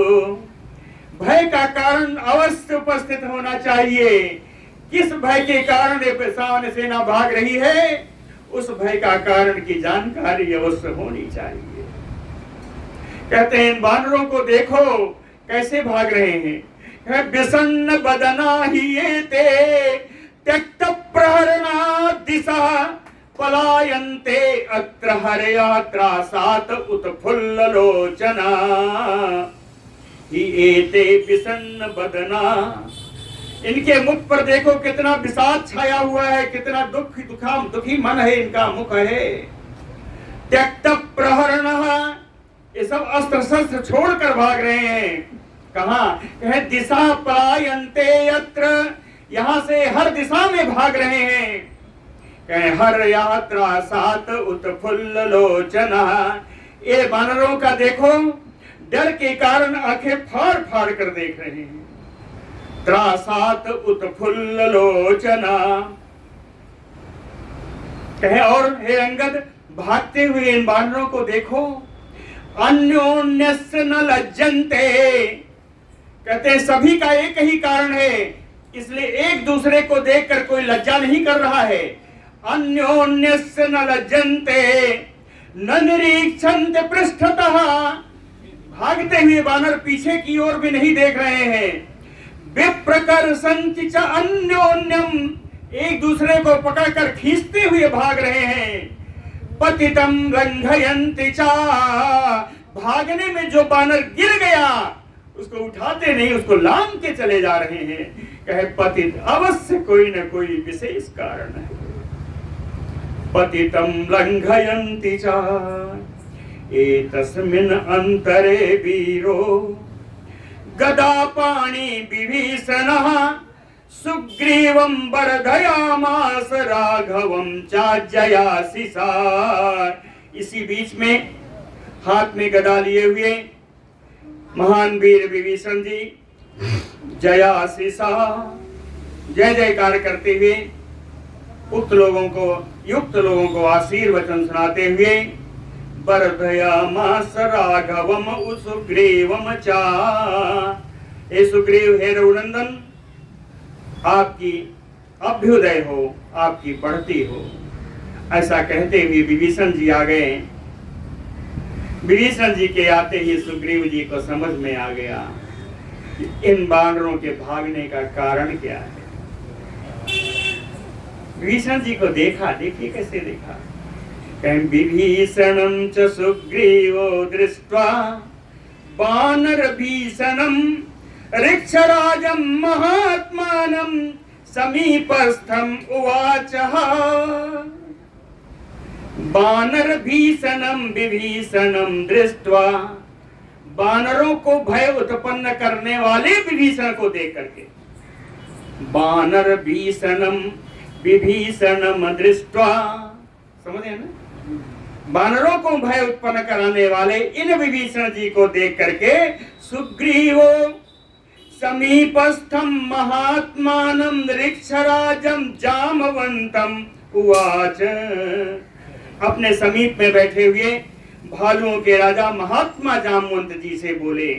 भय का कारण अवश्य उपस्थित होना चाहिए। किस भय के कारण ये सावन सेना भाग रही है, उस भय का कारण की जानकारी अवश्य होनी चाहिए। कहते हैं इन बानरों को देखो कैसे भाग रहे हैं। विषण्ण बदना ही ये ते त्यक्त प्रहरणा दिशा पलायन्ते अत्र हरया त्रासात उत्फुल्ल लोचना ही एते विषण्ण बदना। इनके मुख पर देखो कितना विषाद छाया हुआ है, कितना दुखी मन है, इनका मुख है। त्यक्त प्रहरण, ये सब अस्त्र शस्त्र छोड़कर भाग रहे हैं। कहा दिशा पलायन्ते यत्र, यहां से हर दिशा में भाग रहे हैं। कहे हर यात्रा सात उत्फुल्ल लोचना, ये वानरों का देखो डर के कारण आंखें फाड़ फाड़ कर देख रहे हैं। त्रासात उत्फुल्ल लोचना, कहे और हे अंगद भागते हुए इन वानरों को देखो। अन्योन्यस्य न लज्जन्ते, कहते सभी का एक ही कारण है, इसलिए एक दूसरे को देखकर कोई लज्जा नहीं कर रहा है। अन्योन्यस्य न लज्जन्ते न निरीक्षन्ते पृष्ठतः, भागते हुए वानर पीछे की ओर भी नहीं देख रहे हैं। विप्रकर्षन्ति च अन्योन्यम, एक दूसरे को पकड़कर खींचते हुए भाग रहे हैं। पतितम लंघयन्ति च, भागने में जो वानर गिर गया उसको उठाते नहीं, उसको लांग के चले जा रहे हैं। कहे पतित, अवश्य कोई न कोई विशेष कारण है। पतितम लंघयन्ति च एतस्मिन् अंतरे वीरो गदापाणि विभीषणः सुग्रीवं वर्धयामास राघवं चाजयासिसा। इसी बीच में हाथ में गदा लिए हुए महान वीर विभीषण जी जयासिसा, जय जयकार करते हुए युक्त लोगों को आशीर्वचन सुनाते हुए वर्धयामास राघवम सुग्रीवम चा, हे सुग्रीव, हे रघुनंदन, आपकी अभ्युदय हो, आपकी बढ़ती हो। ऐसा कहते हुए विभीषण जी आ गए। विभीषण जी के आते ही सुग्रीव जी को समझ में आ गया कि इन वानरों के भागने का कारण क्या है। विभीषण जी को देखा, देखिए कैसे देखा। विभीषणं च सुग्रीवो दृष्ट्वा वानर भीषणं ऋक्षराजं महात्मानं समीपस्थं उवाचः। वानर भीषणं विभीषणं दृष्ट्वा, वानरों को भय उत्पन्न करने वाले विभीषण को देख करके, वानर भीषणं विभीषणं दृष्ट्वा, समझे ना, वानरों को भय उत्पन्न कराने वाले इन विभीषण जी को देख करके सुग्रीवो समीपस्थम महात्मानं ऋक्षराजं जामवंतम उवाच, अपने समीप में बैठे हुए भालुओं के राजा महात्मा जामवंत जी से बोले।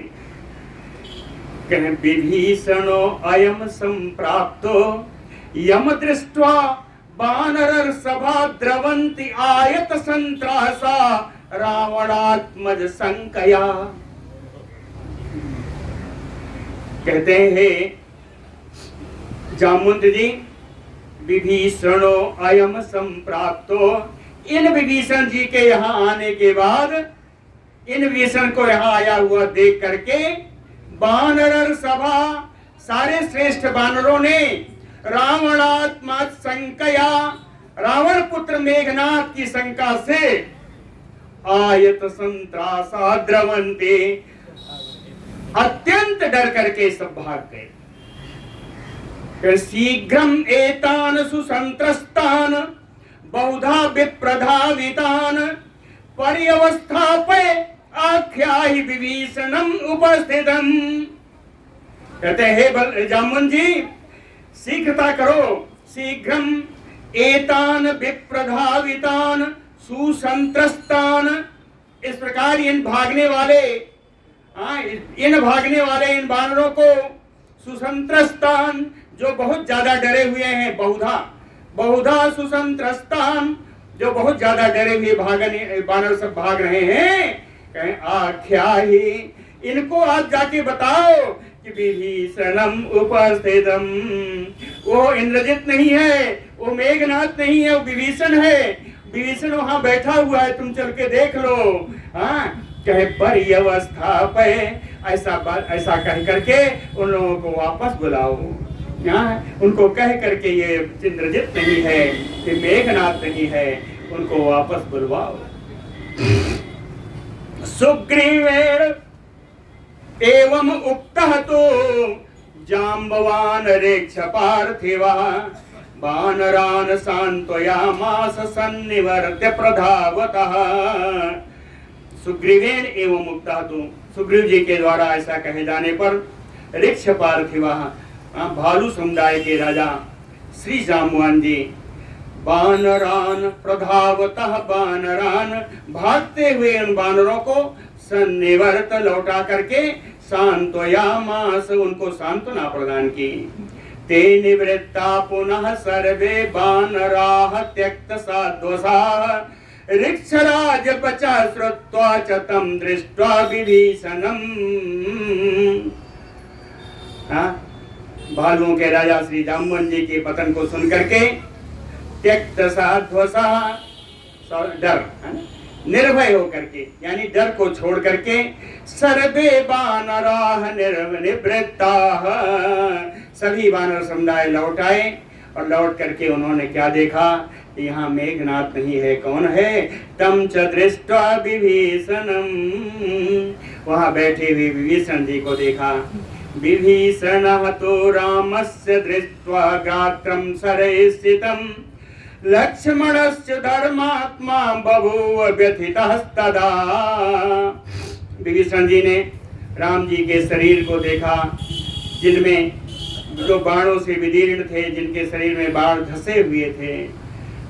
कहे विभीषणो अयम संप्राप्तो यम दृष्ट्वा वानर सभा द्रवंति आयत संत्रासा रावणात्मज संकया। कहते हैं जामवंत जी, विभीषणो अयम संप्राप्तो, इन विभीषण जी के यहाँ आने के बाद, इन विभीषण को यहाँ आया हुआ देख करके वानर सभा, सारे श्रेष्ठ वानरों ने रावणात्मा संकया, रावण पुत्र मेघनाथ की शंका से आयत संत्रासा द्रवंते, अत्यंत डर करके सब भाग गए। शीघ्रम एतान सुसंत्रस्तान बहुधा विप्रधावितान पर्यवस्थापय आख्याहि विभीषणम उपस्थितम। कहते हैं हे जामुन जी, शीघ्रता करो, शीघ्रम एतान विप्रधावितान सुसंत्रस्तान, इस प्रकार इन भागने वाले इन बानरों को, सुसंत्रस्तान जो बहुत ज्यादा डरे हुए हैं, बहुधा सुसंत्रस्तान जो बहुत ज्यादा डरे हुए बानर सब भाग रहे हैं। कहें आख्या ही, इनको आप जाके बताओ कि विभीषणम उपस्थितम, वो इंद्रजित नहीं है, वो मेघनाथ नहीं है, वो विभीषण है। विभीषण वहां बैठा हुआ है, तुम चल के देख लो। हाँ, कहे पर्यवस्था पे, ऐसा कह करके उन लोगों को वापस बुलाओ। उनको कह करके ये इंद्रजित नहीं है, ये मेघनाथ नहीं है, उनको वापस बुलवाओ। सुग्रीवेण एवं उक्तः तो जाम्बवान रेक्ष पार्थिवा वानरान सांत्वयामास सन्निवर्त्य प्रधावतः। सुग्रीवेण एवं उक्तः तो, सुग्रीव जी के द्वारा ऐसा कहे जाने पर रेक्ष पार्थिवा, भालू समुदाय के राजा श्री जाम्बवान जी, वानरान प्रधावतः, वानरान भागते हुए उन वानरों को सन्निवर्त लौटा करके सांत्वयामास, उनको सांत्वना प्रदान की। ते निवृत्ता पुनः सर्वे वानराः त्यक्त साध्वसाः ऋक्षराज पचा श्रुत्वा च तं दृष्ट्वा विभीषणम्। भालुओं के राजा श्री जाम्बवान जी के पतन को सुन करके त्यक्त साध्वसा, डर, निर्भय होकर के, यानी डर को छोड़ करके, सर्वे वानराः निवृत्ताः, सभी वानर समुदाय लौट आए। और लौट करके उन्होंने क्या देखा, यहाँ मेघनाथ नहीं है, कौन है, तम च दृष्ट्वा विभीषणम्, वहां बैठे हुए विभीषण जी को देखा। विभीषणः तो रामस्य दृष्ट्वा गात्रं सरयिस्थितं लक्ष्मणस्य धर्मात्मा बभूव व्यथितस्तदा। विभीषण जी ने राम जी के शरीर को देखा, जिनमें जो बाणों से विदीर्ण थे, जिनके शरीर में बाण धसे हुए थे।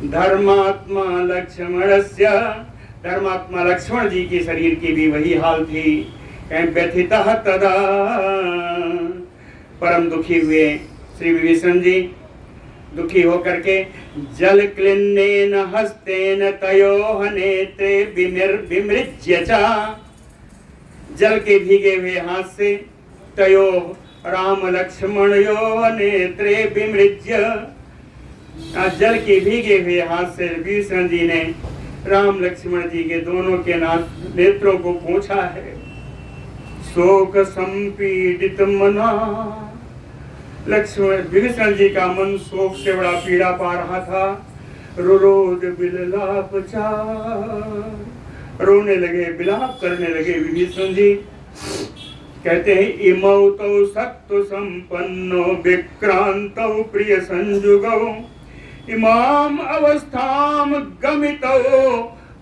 धर्मात्मा लक्ष्मणस्य, धर्मात्मा लक्ष्मण जी के शरीर की भी वही हाल थी। व्यथितः तदा, परम दुखी हुए श्री विभीषण जी, दुखी होकर के जल क्लिन्नेन हस्तेन तयोः नेत्रे विमृज्य च, जल के भीगे हुए हाथ से तयोः राम लक्ष्मणयोः नेत्रे विमृज्य, जल के भीगे हुए हाथ से विभीषण जी ने राम लक्ष्मण जी के दोनों के नेत्रों को पोंछा है। शोक संपीडित मना, लक्ष्मण विभीषण जी का मन शोक से बड़ा पीड़ा पा रहा था। रोरोद बिललाप चार, रोने लगे, विलाप करने लगे विभीषण जी। कहते हैं इमौ तौ सत्व संपन्नो विक्रांतौ प्रिय संजुगौ इमाम अवस्थाम गमितौ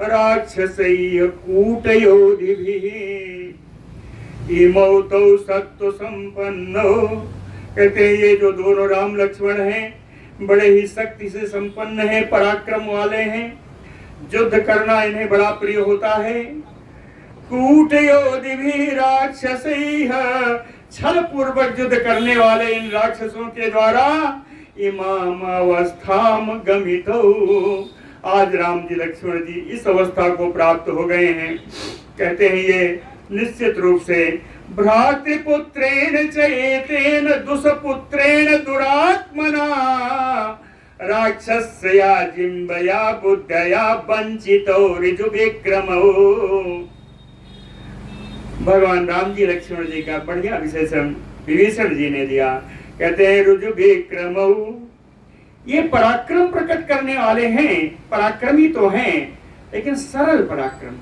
राक्षसैः कूटयोधिभिः। इमौ तौ सत्व संपन्नो, कहते हैं ये जो दोनों राम लक्ष्मण हैं बड़े ही शक्ति से संपन्न हैं, पराक्रम वाले हैं, युद्ध करना इन्हें बड़ा प्रिय होता है। कूटयोधिभिः राक्षसैः, छल पूर्वक युद्ध करने वाले इन राक्षसों के द्वारा इमाम अवस्थाम गमितौ, आज राम जी लक्ष्मण जी इस अवस्था को प्राप्त हो गए हैं। कहते हैं ये निश्चित रूप से भ्रातृपुत्रेण च एतेन दुष्पुत्रेण दुरात्मना राक्षसया जिम्बया बुद्धया वंचितो ऋजुविक्रमो। भगवान राम जी लक्ष्मण जी का बढ़िया विशेषण विभीषण जी ने दिया। कहते हैं ऋजुविक्रमो, ये पराक्रम प्रकट करने वाले हैं, पराक्रमी तो हैं लेकिन सरल पराक्रम,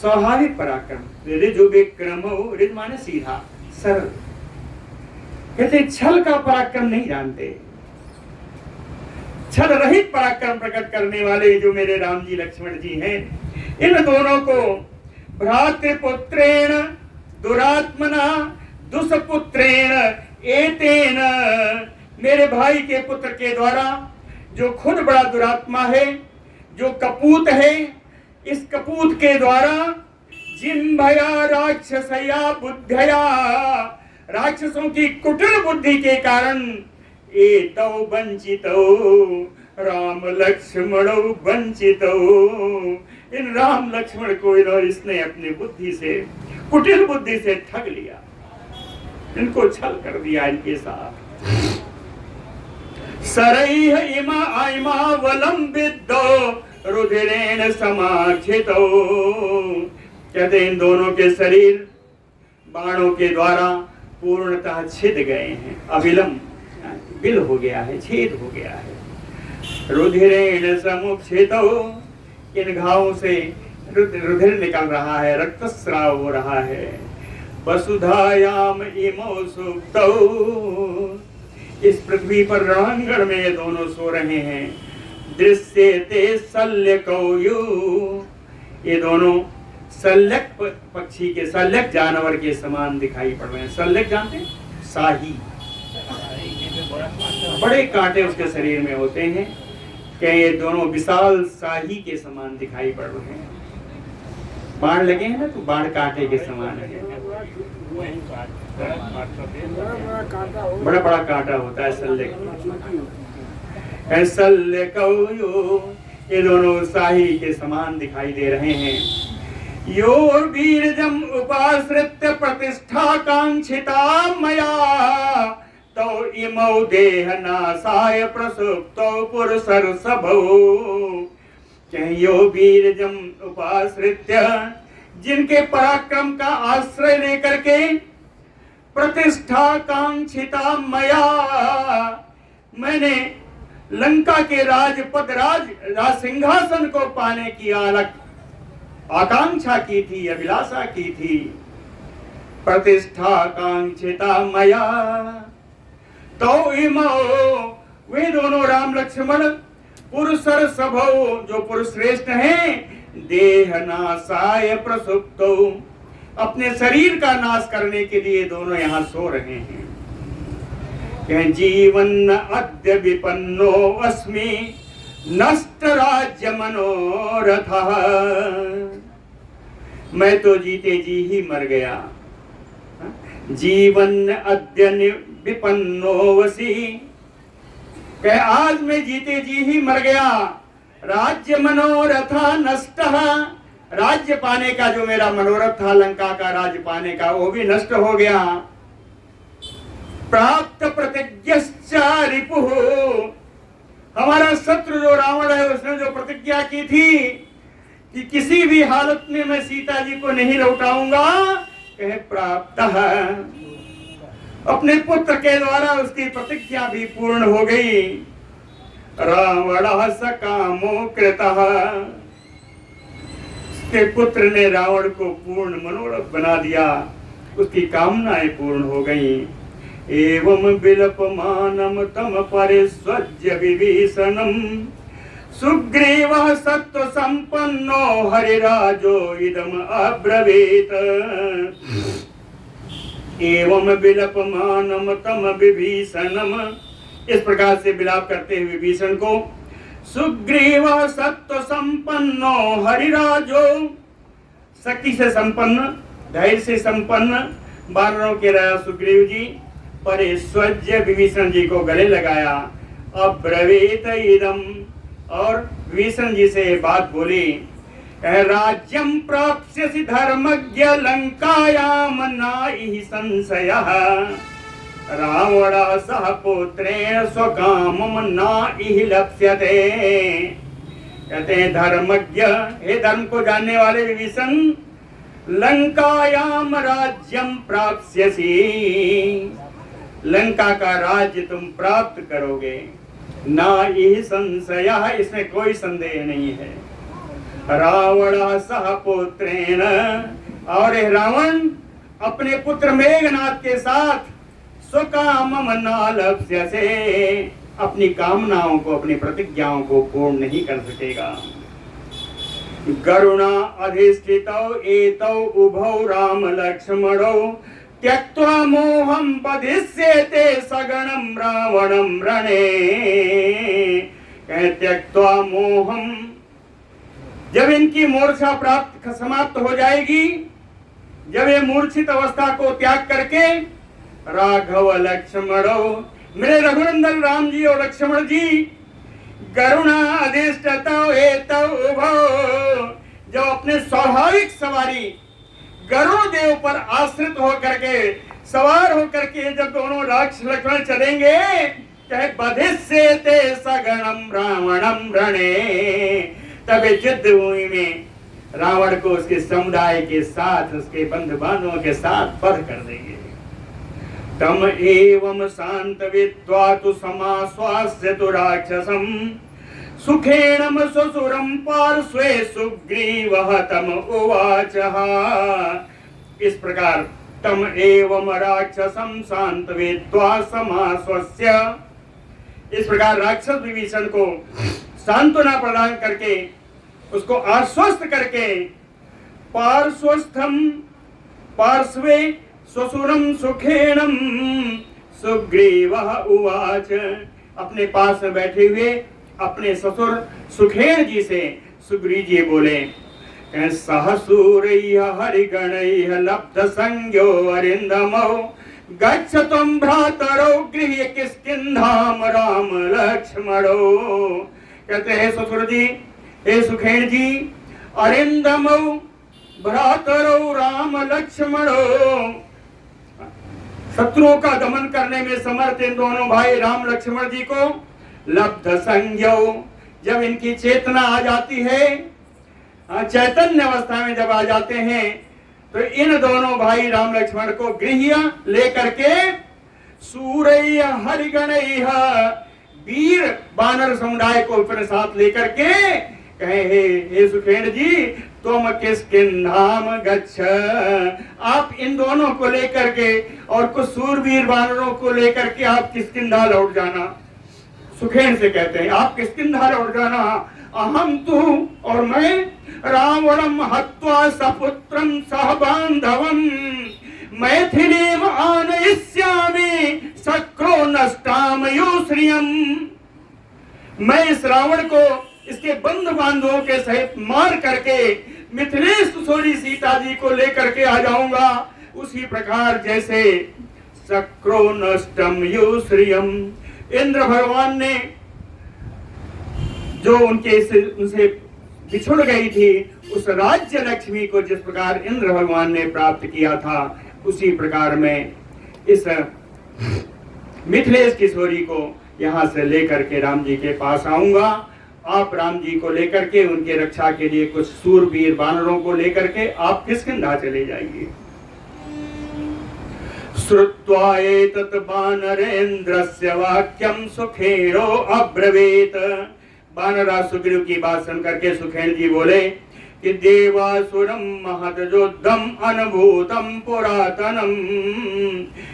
स्वाभाविक पराक्रम। ऋजुविक्रमो, ऋज माने सीधा, सरल। कहते छल का पराक्रम नहीं जानते, छल रहित पराक्रम प्रकट करने वाले जो मेरे राम जी लक्ष्मण जी हैं, इन दोनों को भ्रातृपुत्रेण दुरात्मना दुष्पुत्रेण एतेन, मेरे भाई के पुत्र के द्वारा जो खुद बड़ा दुरात्मा है, जो कपूत है, इस कपूत के द्वारा जिम्भया राक्षसया बुद्धया, राक्षसों की कुटिल बुद्धि के कारण एतौ वंचितौ राम लक्ष्मणौ वंचितौ, इन राम लक्ष्मण को इसने अपनी बुद्धि से, कुटिल बुद्धि से ठग लिया, इनको छल कर दिया इनके साथ। सरैः इमावलंबितो रुधिरेण समाक्षितो, कहते इन दोनों के शरीर बाणों के द्वारा पूर्णतः छिद गए हैं, अविलंब बिल हो गया है, छेद हो गया है। रुधिरेण समुक्षितो, इन घावों से रुधिर निकल रहा है, रक्तस्राव हो रहा है। वसुधायाम इमौ सुप्तौ, इस पृथ्वी पर रणांगण में ये दोनों सो रहे हैं। दृश्यते शल्यकौयु, ये दोनों शल्यक पक्षी के, शल्यक जानवर के समान दिखाई पड़ रहे हैं। शल्यक जानते हैं? शाही, बड़े कांटे उसके शरीर में होते हैं, कि ये दोनों विशाल शाही के समान दिखाई पड़ रहे हैं। बाण लगे हैं ना, तो बाण कांटे के समान है, बड़ा बड़ा कांटा होता है शल्यक। शल्यकौयु, ये दोनों शाही के समान दिखाई दे रहे हैं। यो वीर्यम् उपाश्रित्य प्रतिष्ठा कांक्षिता मया, तौ इमौ देहनाशाय प्रसुप्तौ पुरुषर्षभौ, यो वीर्यम् उपाश्रित्य, जिनके पराक्रम का आश्रय लेकर के प्रतिष्ठा कांक्षिता मया, मैंने लंका के राजपद राज सिंहासन को पाने की आकांक्षा की थी, अभिलाषा की थी। प्रतिष्ठा कांक्षिता मया, तो इमौ, वे दोनों राम लक्ष्मण पुरुषर्षभौ, जो पुरुष श्रेष्ठ हैं, देहनाशाय प्रसुप्तौ, अपने शरीर का नाश करने के लिए दोनों यहाँ सो रहे हैं। जीवन अद्य विपन्नो अस्मि नष्ट राज्य मनोरथः, मैं तो जीते जी ही मर गया। जीवन अद्य विपन्नो वसी, कह आज मैं जीते जी ही मर गया। राज्य मनोरथा नष्टः, राज्य पाने का जो मेरा मनोरथ था, लंका का राज्य पाने का, वो भी नष्ट हो गया। प्राप्त प्रतिज्ञश्च रिपुः, हमारा शत्रु जो रावण है, उसने जो प्रतिज्ञा की थी कि किसी भी हालत में मैं सीता जी को नहीं लौटाऊंगा, कहे प्राप्त है, अपने पुत्र के द्वारा उसकी प्रतिज्ञा भी पूर्ण हो गई। रावणः सकामो कृतः, उसके पुत्र ने रावण को पूर्ण मनोरथ बना दिया, उसकी कामनाएं पूर्ण हो गई। एवं विलपमानम तम परिस्वज्य विभीषणम, सुग्रीवः सत्व संपन्नो हरिराजो इदम अब्रवीत। एवं विलपमानम तम विभीषणम, इस प्रकार से विलाप करते हुए विभीषण को, सुग्रीवः सत्व संपन्नो हरिराजो, शक्ति से संपन्न, धैर्य से संपन्न वानरों के राजा सुग्रीव जी परिस्वज्य, विभीषण जी को गले लगाया। अब्रवीत इदम, और विभीषण जी से बात बोली, राज्यम प्राप्स्यसि धर्मज्ञ लंकायाम नाहि संशयः, रावणः सह पुत्रेण स्वकामं नाहि लप्स्यते। कहते हैं धर्मज्ञ, हे धर्म को जानने वाले विभीषण, लंकायाम राज्यम प्राप्स्यसि, लंका का राज्य तुम प्राप्त करोगे। नाहि संशयः, इसमें कोई संदेह नहीं है। रावण सह पुत्रेण, और रावण अपने पुत्र मेघनाथ के साथ स्वकामं न लप्स्यसे, अपनी कामनाओं को, अपनी प्रतिज्ञाओं को पूर्ण नहीं कर सकेगा। गरुणा अधिष्ठितौ एतौ उभौ राम लक्ष्मणौ, त्यक्त्वा मोहं वधिष्येते सगणं रावणं रणे। कहे त्यक्त्वा मोहम, जब इनकी मूर्छा प्राप्त समाप्त हो जाएगी, जब ये मूर्छित अवस्था को त्याग करके राघव लक्ष्मणो, मेरे रघुनंदन राम जी और लक्ष्मण जी गरुणा अधिष्ठतौ एतौ उभौ, जो अपने स्वाभाविक सवारी गरुड़ देव पर आश्रित होकर के सवार होकर के जब दोनों राक्षस लक्ष्मण चलेंगे, चाहे बधिष्यते सगणम रावणम रणे, तब युद्ध भूमि में रावण को उसके समुदाय के साथ, उसके बंधु बांधवों के साथ वध कर देंगे। तम एवं शांतवित्वा तु समाश्वास्य तु राक्षसम सुखेणम ससुरम पार्श्वे सुग्रीवः तम उवाचः। इस प्रकार तम एवं राक्षसम शांतवित्वा समाश्वस्य, इस प्रकार राक्षस विभीषण को सांत्वना प्रदान करके, उसको आश्वस्त करके, पार्श्वस्थम पार्श्वे ससुरम सुखेणम सुग्रीवः उवाच, अपने पास में बैठे हुए अपने ससुर सुखेण जी से सुग्रीव जी बोले, सहसूरैः हरिगणैः लब्ध संज्ञो अरिंदमो गच्छतुम भ्रातरौ गृह्य किष्किंधाम राम लक्ष्मणो। कहते हैं ससुर जी, हे सुखेण जी, अरिंदमौ भ्रातरौ राम लक्ष्मणो, शत्रुओं का दमन करने में समर्थ इन दोनों भाई राम लक्ष्मण जी को लब्ध संज्ञो, जब इनकी चेतना आ जाती है, चैतन्य अवस्था में जब आ जाते हैं, तो इन दोनों भाई राम लक्ष्मण को गृह्य लेकर के सूरैः हरिगणैः, वीर वानर समुदाय को अपने साथ लेकर के कहे, हे सुखेण जी, तुम किष्किंधाम गच्छ, आप इन दोनों को लेकर के और कुछ सूरवीर वानरों को लेकर के आप किष्किंधा लौट जाना। सुखेण से कहते हैं, आप किष्किंधा लौट जाना, अहम तू और मैं रावणम हत्वा सपुत्रम सह बांधवम मैथिलीम आनयिष्यामि शक्रो नष्टाम योश्रियम, मैं इस रावण को इसके बंधु बांधवों के सहित मार करके मिथिलेश किशोरी सीता जी को लेकर के आ जाऊंगा, उसी प्रकार जैसे शक्रो नष्टम योश्रियम, इंद्र भगवान ने जो उनसे बिछुड़ गई थी उस राज्य लक्ष्मी को जिस प्रकार इंद्र भगवान ने प्राप्त किया था, उसी प्रकार में इस मिथिलेश किशोरी को यहाँ से लेकर के राम जी के पास आऊंगा। आप राम जी को लेकर के उनके रक्षा के लिए कुछ सूरवीर वानरों को लेकर के आप किष्किंधा चले जाइए। श्रुत्वा एतत् वानरेन्द्रस्य वाक्यं सुखेणो अब्रवीत, वानरा सुग्रीव की बात सुन करके सुखेण जी बोले कि देवासुरम महत युद्धम अनुभूतम पुरातनम,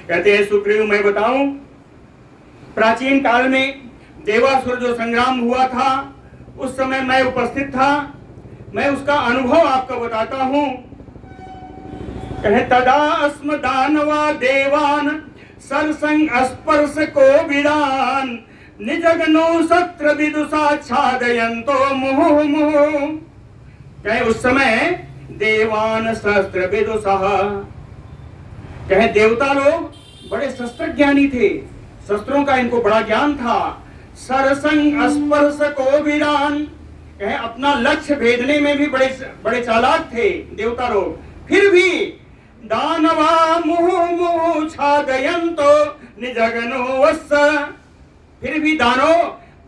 कहते हैं सुग्रीव मैं बताऊं, प्राचीन काल में देवासुर जो संग्राम हुआ था उस समय मैं उपस्थित था, मैं उसका अनुभव आपको बताता हूं। कहे तदा अस्म दानवा देवान सरसंग स्पर्श को विदान निजगनो सत्र विदुषा छादयन्तो मुहुः मुहुः, कहे उस समय देवान शस्त्र विदुषा, कहे देवता लोग बड़े शस्त्र ज्ञानी थे, शस्त्रों का इनको बड़ा ज्ञान था। सरसंग स्पर्श को विदान, कहे अपना लक्ष्य भेदने में भी बड़े चालाक थे देवता लोग, फिर भी दानवा मुहुः मुहुः छादयन्तो निजगनो वस्स, फिर भी दानव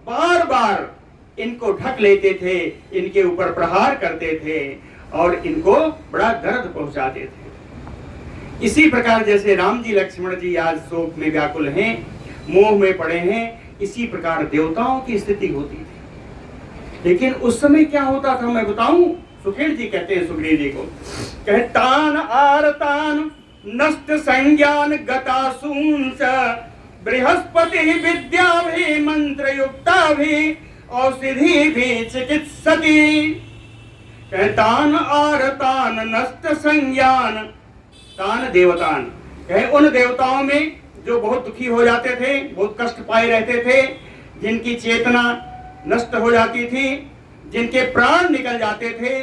बार बार इनको ढक लेते थे, इनके ऊपर प्रहार करते थे और इनको बड़ा दर्द पहुंचाते थे। इसी प्रकार जैसे राम जी लक्ष्मण जी आज शोक में व्याकुल हैं, मोह में पड़े हैं, इसी प्रकार देवताओं की स्थिति होती थी। लेकिन उस समय क्या होता था मैं बताऊं, सुखेण जी कहते हैं सुग्रीव जी को, कहे तान आरतान नष्ट संज्ञान गतासूंस बृहस्पति विद्या भी मंत्र युक्ता भी औषधि भी चिकित्सति, कहे तान आरतान नष्ट संज्ञान, तान देवतान, कहे उन देवताओं में जो बहुत दुखी हो जाते थे, बहुत कष्ट पाए रहते थे, जिनकी चेतना नष्ट हो जाती थी, जिनके प्राण निकल जाते थे,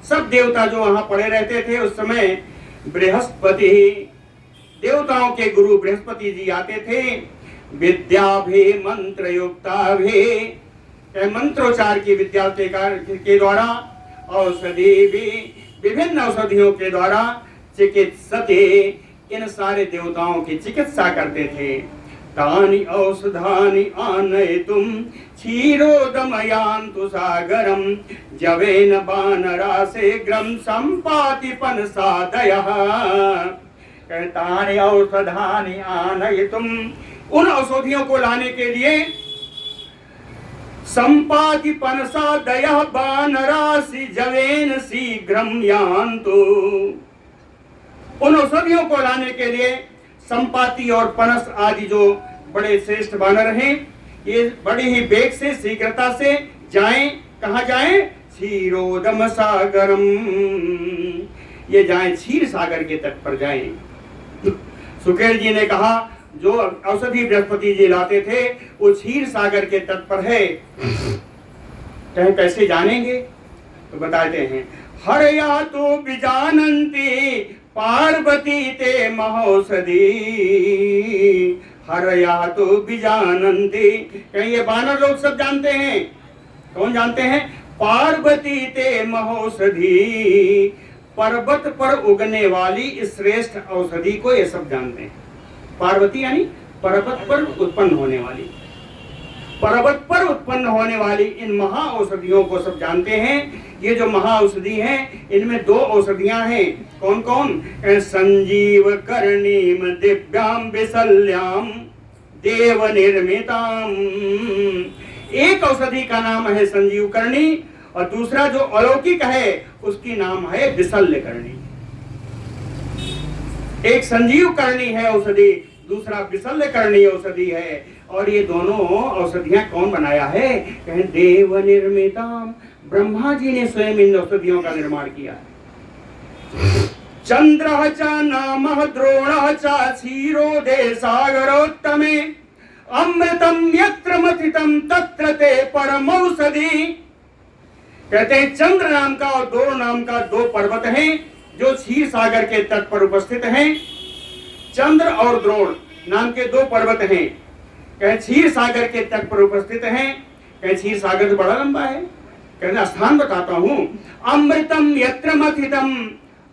सब देवता जो वहां पड़े रहते थे, उस समय बृहस्पति, देवताओं के गुरु बृहस्पति जी आते थे। विद्या भी मंत्र युक्ता भी, मंत्रोच्चार की विद्या के द्वारा, औषधि भी, विभिन्न औषधियों के द्वारा, चिकित्सते, इन सारे देवताओं की चिकित्सा करते थे। तानि औषधानि आनयितुं क्षीरोदमयान्तु सागरं जवेन वानरासेग्रं सम्पाति पनसादयः। तानि औषधानि आनयितुं, उन औषधियों को लाने के लिए, संपाति पनसादयः वानरासि जवेन शीघ्रं यान्तु, उन औषधियों को लाने के लिए संपाति और पनस आदि जो बड़े श्रेष्ठ वानर हैं, ये बड़े ही वेग से, शीघ्रता से जाएं। कहाँ जाएं? क्षीरोदम सागरम, ये जाएं क्षीर सागर के तट पर जाएं। सुकेर जी ने कहा जो औषधि बृहस्पति जी लाते थे वो क्षीर सागर के तट पर है। तो कैसे जानेंगे? तो बताते हैं, हरया तो विजानन्ति पार्वती ते महौषधि, हरया तो विजानन्ति, कहीं ये वानर लोग सब जानते हैं। कौन जानते हैं? पार्वती ते महौषधि, पर्वत पर उगने वाली इस श्रेष्ठ औषधि को ये सब जानते हैं। पार्वती यानी पर्वत पर उत्पन्न होने वाली, पर्वत पर उत्पन्न होने वाली इन महा औषधियों को सब जानते हैं। ये जो महा औषधि हैं, इनमें दो औषधियां हैं। कौन कौन? संजीव कर्णीम दिव्याम विशल्याम देव निर्मिताम। एक औषधि का नाम है संजीव कर्णी और दूसरा जो अलौकिक है उसकी नाम है विशल्य कर्णी। एक संजीव कर्णी है औषधि, दूसरा विशल्य कर्णी औषधि है। और ये दोनों औषधियां कौन बनाया है? कहें देव निर्मिताम, ब्रह्मा जी ने स्वयं इन औषधियों का निर्माण किया है। चंद्रः च नामः द्रोणः च क्षीरोदे सागरोत्तमे अमृतम यत्र मथितम तत्र ते परमौषधि। कहते हैं चंद्र नाम का और द्रोण नाम का दो पर्वत हैं जो क्षीर सागर के तट पर उपस्थित हैं। चंद्र और द्रोण नाम के दो पर्वत हैं, कहे क्षीर सागर के तट पर उपस्थित हैं। कहे क्षीर सागर तो बड़ा लंबा है, कहना स्थान बताता हूं। अमृतम यत्र मथितम,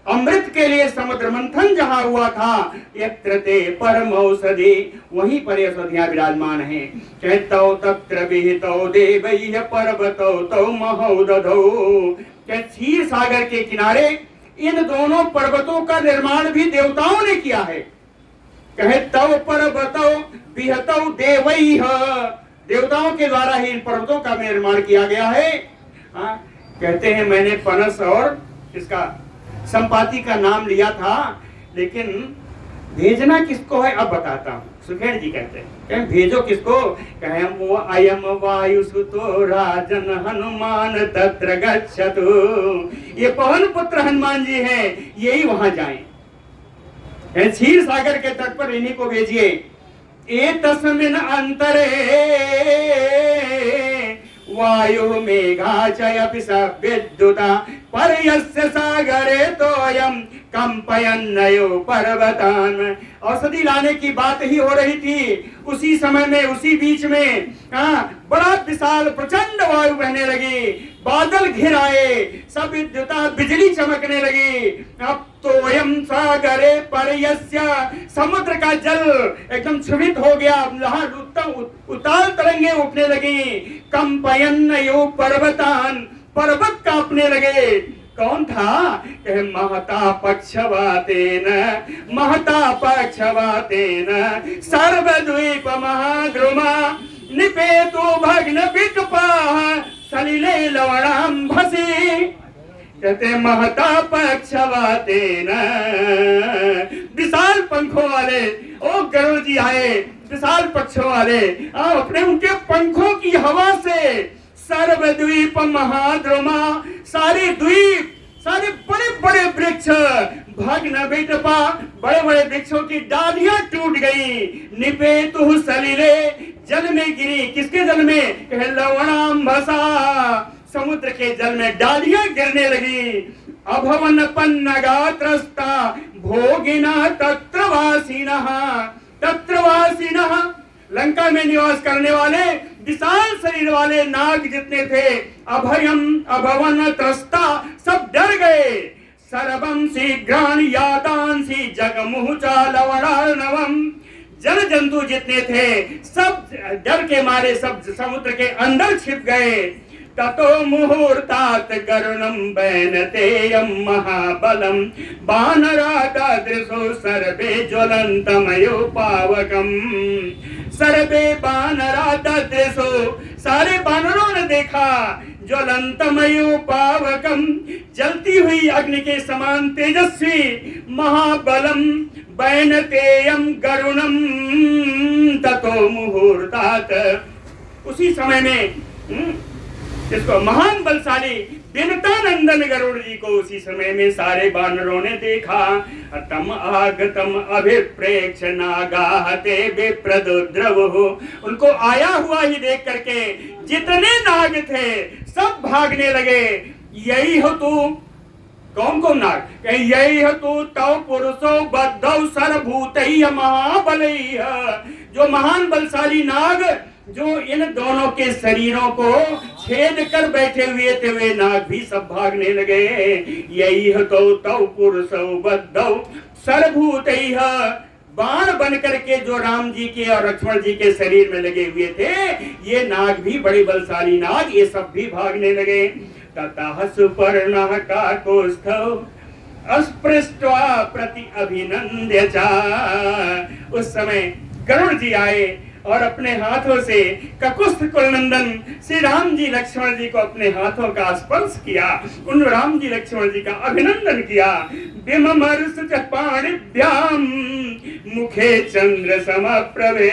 अमृत के लिए समुद्र मंथन जहां हुआ था, यत्र ते परम औषधि, वहीं पर औषधियां विराजमान हैं। कहतौ तत्र विहितौ देवैः पर्वतौ तौ महौदधौ। कहे क्षीर सागर के किनारे इन दोनों पर्वतों का निर्माण भी देवताओं ने किया है। कहे तव पर्वतौ विहतौ देवैः, देवताओं के द्वारा ही इन पर्वतों का निर्माण किया गया है। कहते हैं मैंने पनस और इसका संपाति का नाम लिया था, लेकिन भेजना किसको है अब बताता हूँ। सुखेड़ जी कहते हैं भेजो किसको? कहे वो अयम वायुसुतो राजन हनुमान तत्र गच्छतु। ये पवन पुत्र हनुमान जी हैं, यही वहां जाएं। क्षीर सागर के तट पर इन्हीं को भेजिए। एतस्मिन् अंतरे वायु मेघाचयपि विद्युता पर्यस्य सागरे तोयम कंपयन्नयो पर्वतान। औषधि लाने की बात ही हो रही थी, उसी समय में, उसी बीच में बड़ा विशाल प्रचंड वायु बहने लगी, बादल घिर आए, सब विद्युता बिजली चमकने लगी। अब तोयम सागरे पर्यस्य, समुद्र का जल एकदम क्षुभित हो गया, उताल तरंगे उठने लगी। कंपयन्नयो पर्वतान, पर्वत कांपने लगे। कौन था? कहे महता पक्षवातेन, महता पक्षवातेन सर्वद्वीप महाद्रुमा निपेतो भग्न विकपाः सलिले लवणाम्भसि। कहते महता पक्षवातेन, विशाल पंखों वाले, ओ गरुड़ जी आए विशाल पक्षों वाले, अपने उनके पंखों की हवा से सर्वद्वीप महाद्रुमा, सारे द्वीप, सारे बड़े बड़े वृक्ष भग्न विकपा, बड़े बड़े वृक्षों की डालियां टूट गई। निपेतु सलिले, जल में गिरी। किसके जल में? कहे लवणांबसा, समुद्र के जल में डालियां गिरने लगी। अभवन पन्नगा त्रस्ता भोगिना तत्रवासिनः, तत्रवासिनः लंका में निवास करने वाले विशाल शरीर वाले नाग जितने थे, अभवन त्रस्ता, सब डर गए। सर्वं शीघ्राणि यातांसि जगमुः च लवणार्णवम्, जल जंतु जितने थे सब डर के मारे सब समुद्र के अंदर छिप गए। ततो मुहूर्तात् गरुणं वैनतेयं महाबलं वानरादृशो सर्वे ज्वलन्तमयोपावकम्, सर्वे वानरादृशो, सारे वानरों ने देखा, ज्वलन्तमयोपावकम्, जलती हुई अग्नि के समान तेजस्वी, महाबलम वैनतेयं गरुणम। ततो मुहूर्तात्, उसी समय में जिसको महान बलशाली विनतानंदन गरुड़ जी को उसी समय में सारे वानरों ने देखा। तम आगतम अभिप्रेक्ष नागाहते विप्रद्रवः, उनको आया हुआ ही देख करके जितने नाग थे सब भागने लगे। यही हो तू, कौन कौन नाग? यही हो तू तव पुरुषो बद्धौ सर्वभूतैः महाबलैः, जो महान बलशाली नाग जो इन दोनों के शरीरों को छेद कर बैठे हुए थे, वे नाग भी सब भागने लगे। यही तो तव पुरुषौ बद्धौ सर्वभूतैः, बाण बन करके जो राम जी के और लक्ष्मण जी के शरीर में लगे हुए थे, ये नाग भी बड़े बलशाली नाग, ये सब भी भागने लगे। ततः सुपर्णः काकोत्स्थौ अस्पृष्ट्वा प्रति अभिनंद्य च, उस समय गरुड़ जी आए और अपने हाथों से ककुस्थ कुलनंदन श्री राम जी लक्ष्मण जी को अपने हाथों का स्पर्श किया, उन राम जी लक्ष्मण जी का अभिनंदन किया। विमर्श च पाणिभ्याम मुखे चंद्र समप्रभे,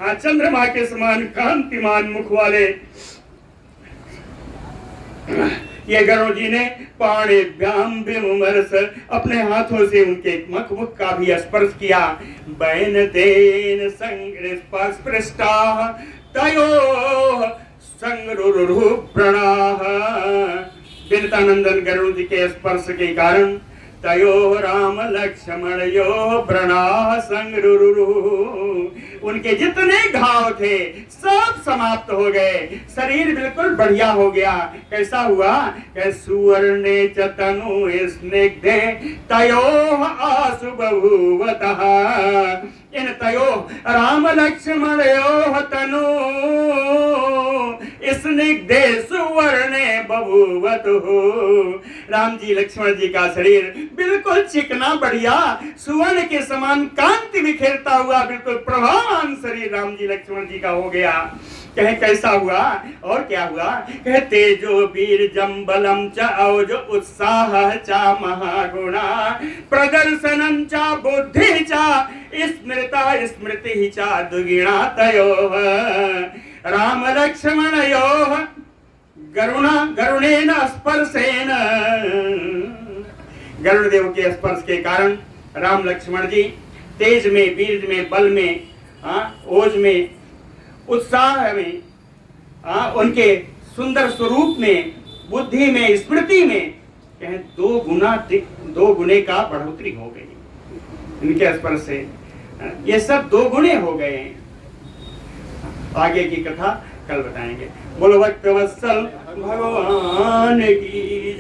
चंद्रमा के समान कांतिमान मुख वाले ये गरुड़ जी ने पाणिभ्याम विमर्श, अपने हाथों से उनके मुख का भी स्पर्श किया। बैनतेन संस्पृष्टाः तयोः संरुरुः प्रणः, विनतानंदन गरुड़ जी के स्पर्श के कारण तयोः राम लक्ष्मणयोः प्रणः संरुरुः, उनके जितने घाव थे सब समाप्त हो गए, शरीर बिल्कुल बढ़िया हो गया। कैसा हुआ? सुवर्णे च तनु स्निग्धे तयोः आशु बभूवतः, इन तयोः राम लक्ष्मणयोः तनु स्निग्धे सुवर्णे बभूवतुः, राम जी लक्ष्मण जी का शरीर बिल्कुल चिकना बढ़िया सुवर्ण के समान कांति बिखेरता हुआ बिल्कुल प्रभावान शरीर राम जी लक्ष्मण जी का हो गया। कहे कैसा हुआ और क्या हुआ? कहे तेजो वीर जम्बलम च औज उत्साह च महागुणा प्रदर्शनम च बुद्धि च स्मृता स्मृति च दुगिणा तयोः राम लक्ष्मणयोः गरुणेन स्पर्शेन, गरुड़ देव के स्पर्श के कारण राम लक्ष्मण जी तेज में, वीर में, बल में, ओज में, उत्साह में, उनके सुंदर स्वरूप में, बुद्धि में, स्मृति में कहें दो गुने का बढ़ोतरी हो गई इनके स्पर्श से। ये सब 2 गुणे हो गए। आगे की कथा कल बताएंगे। बोलो भक्तवत्सल भगवान की।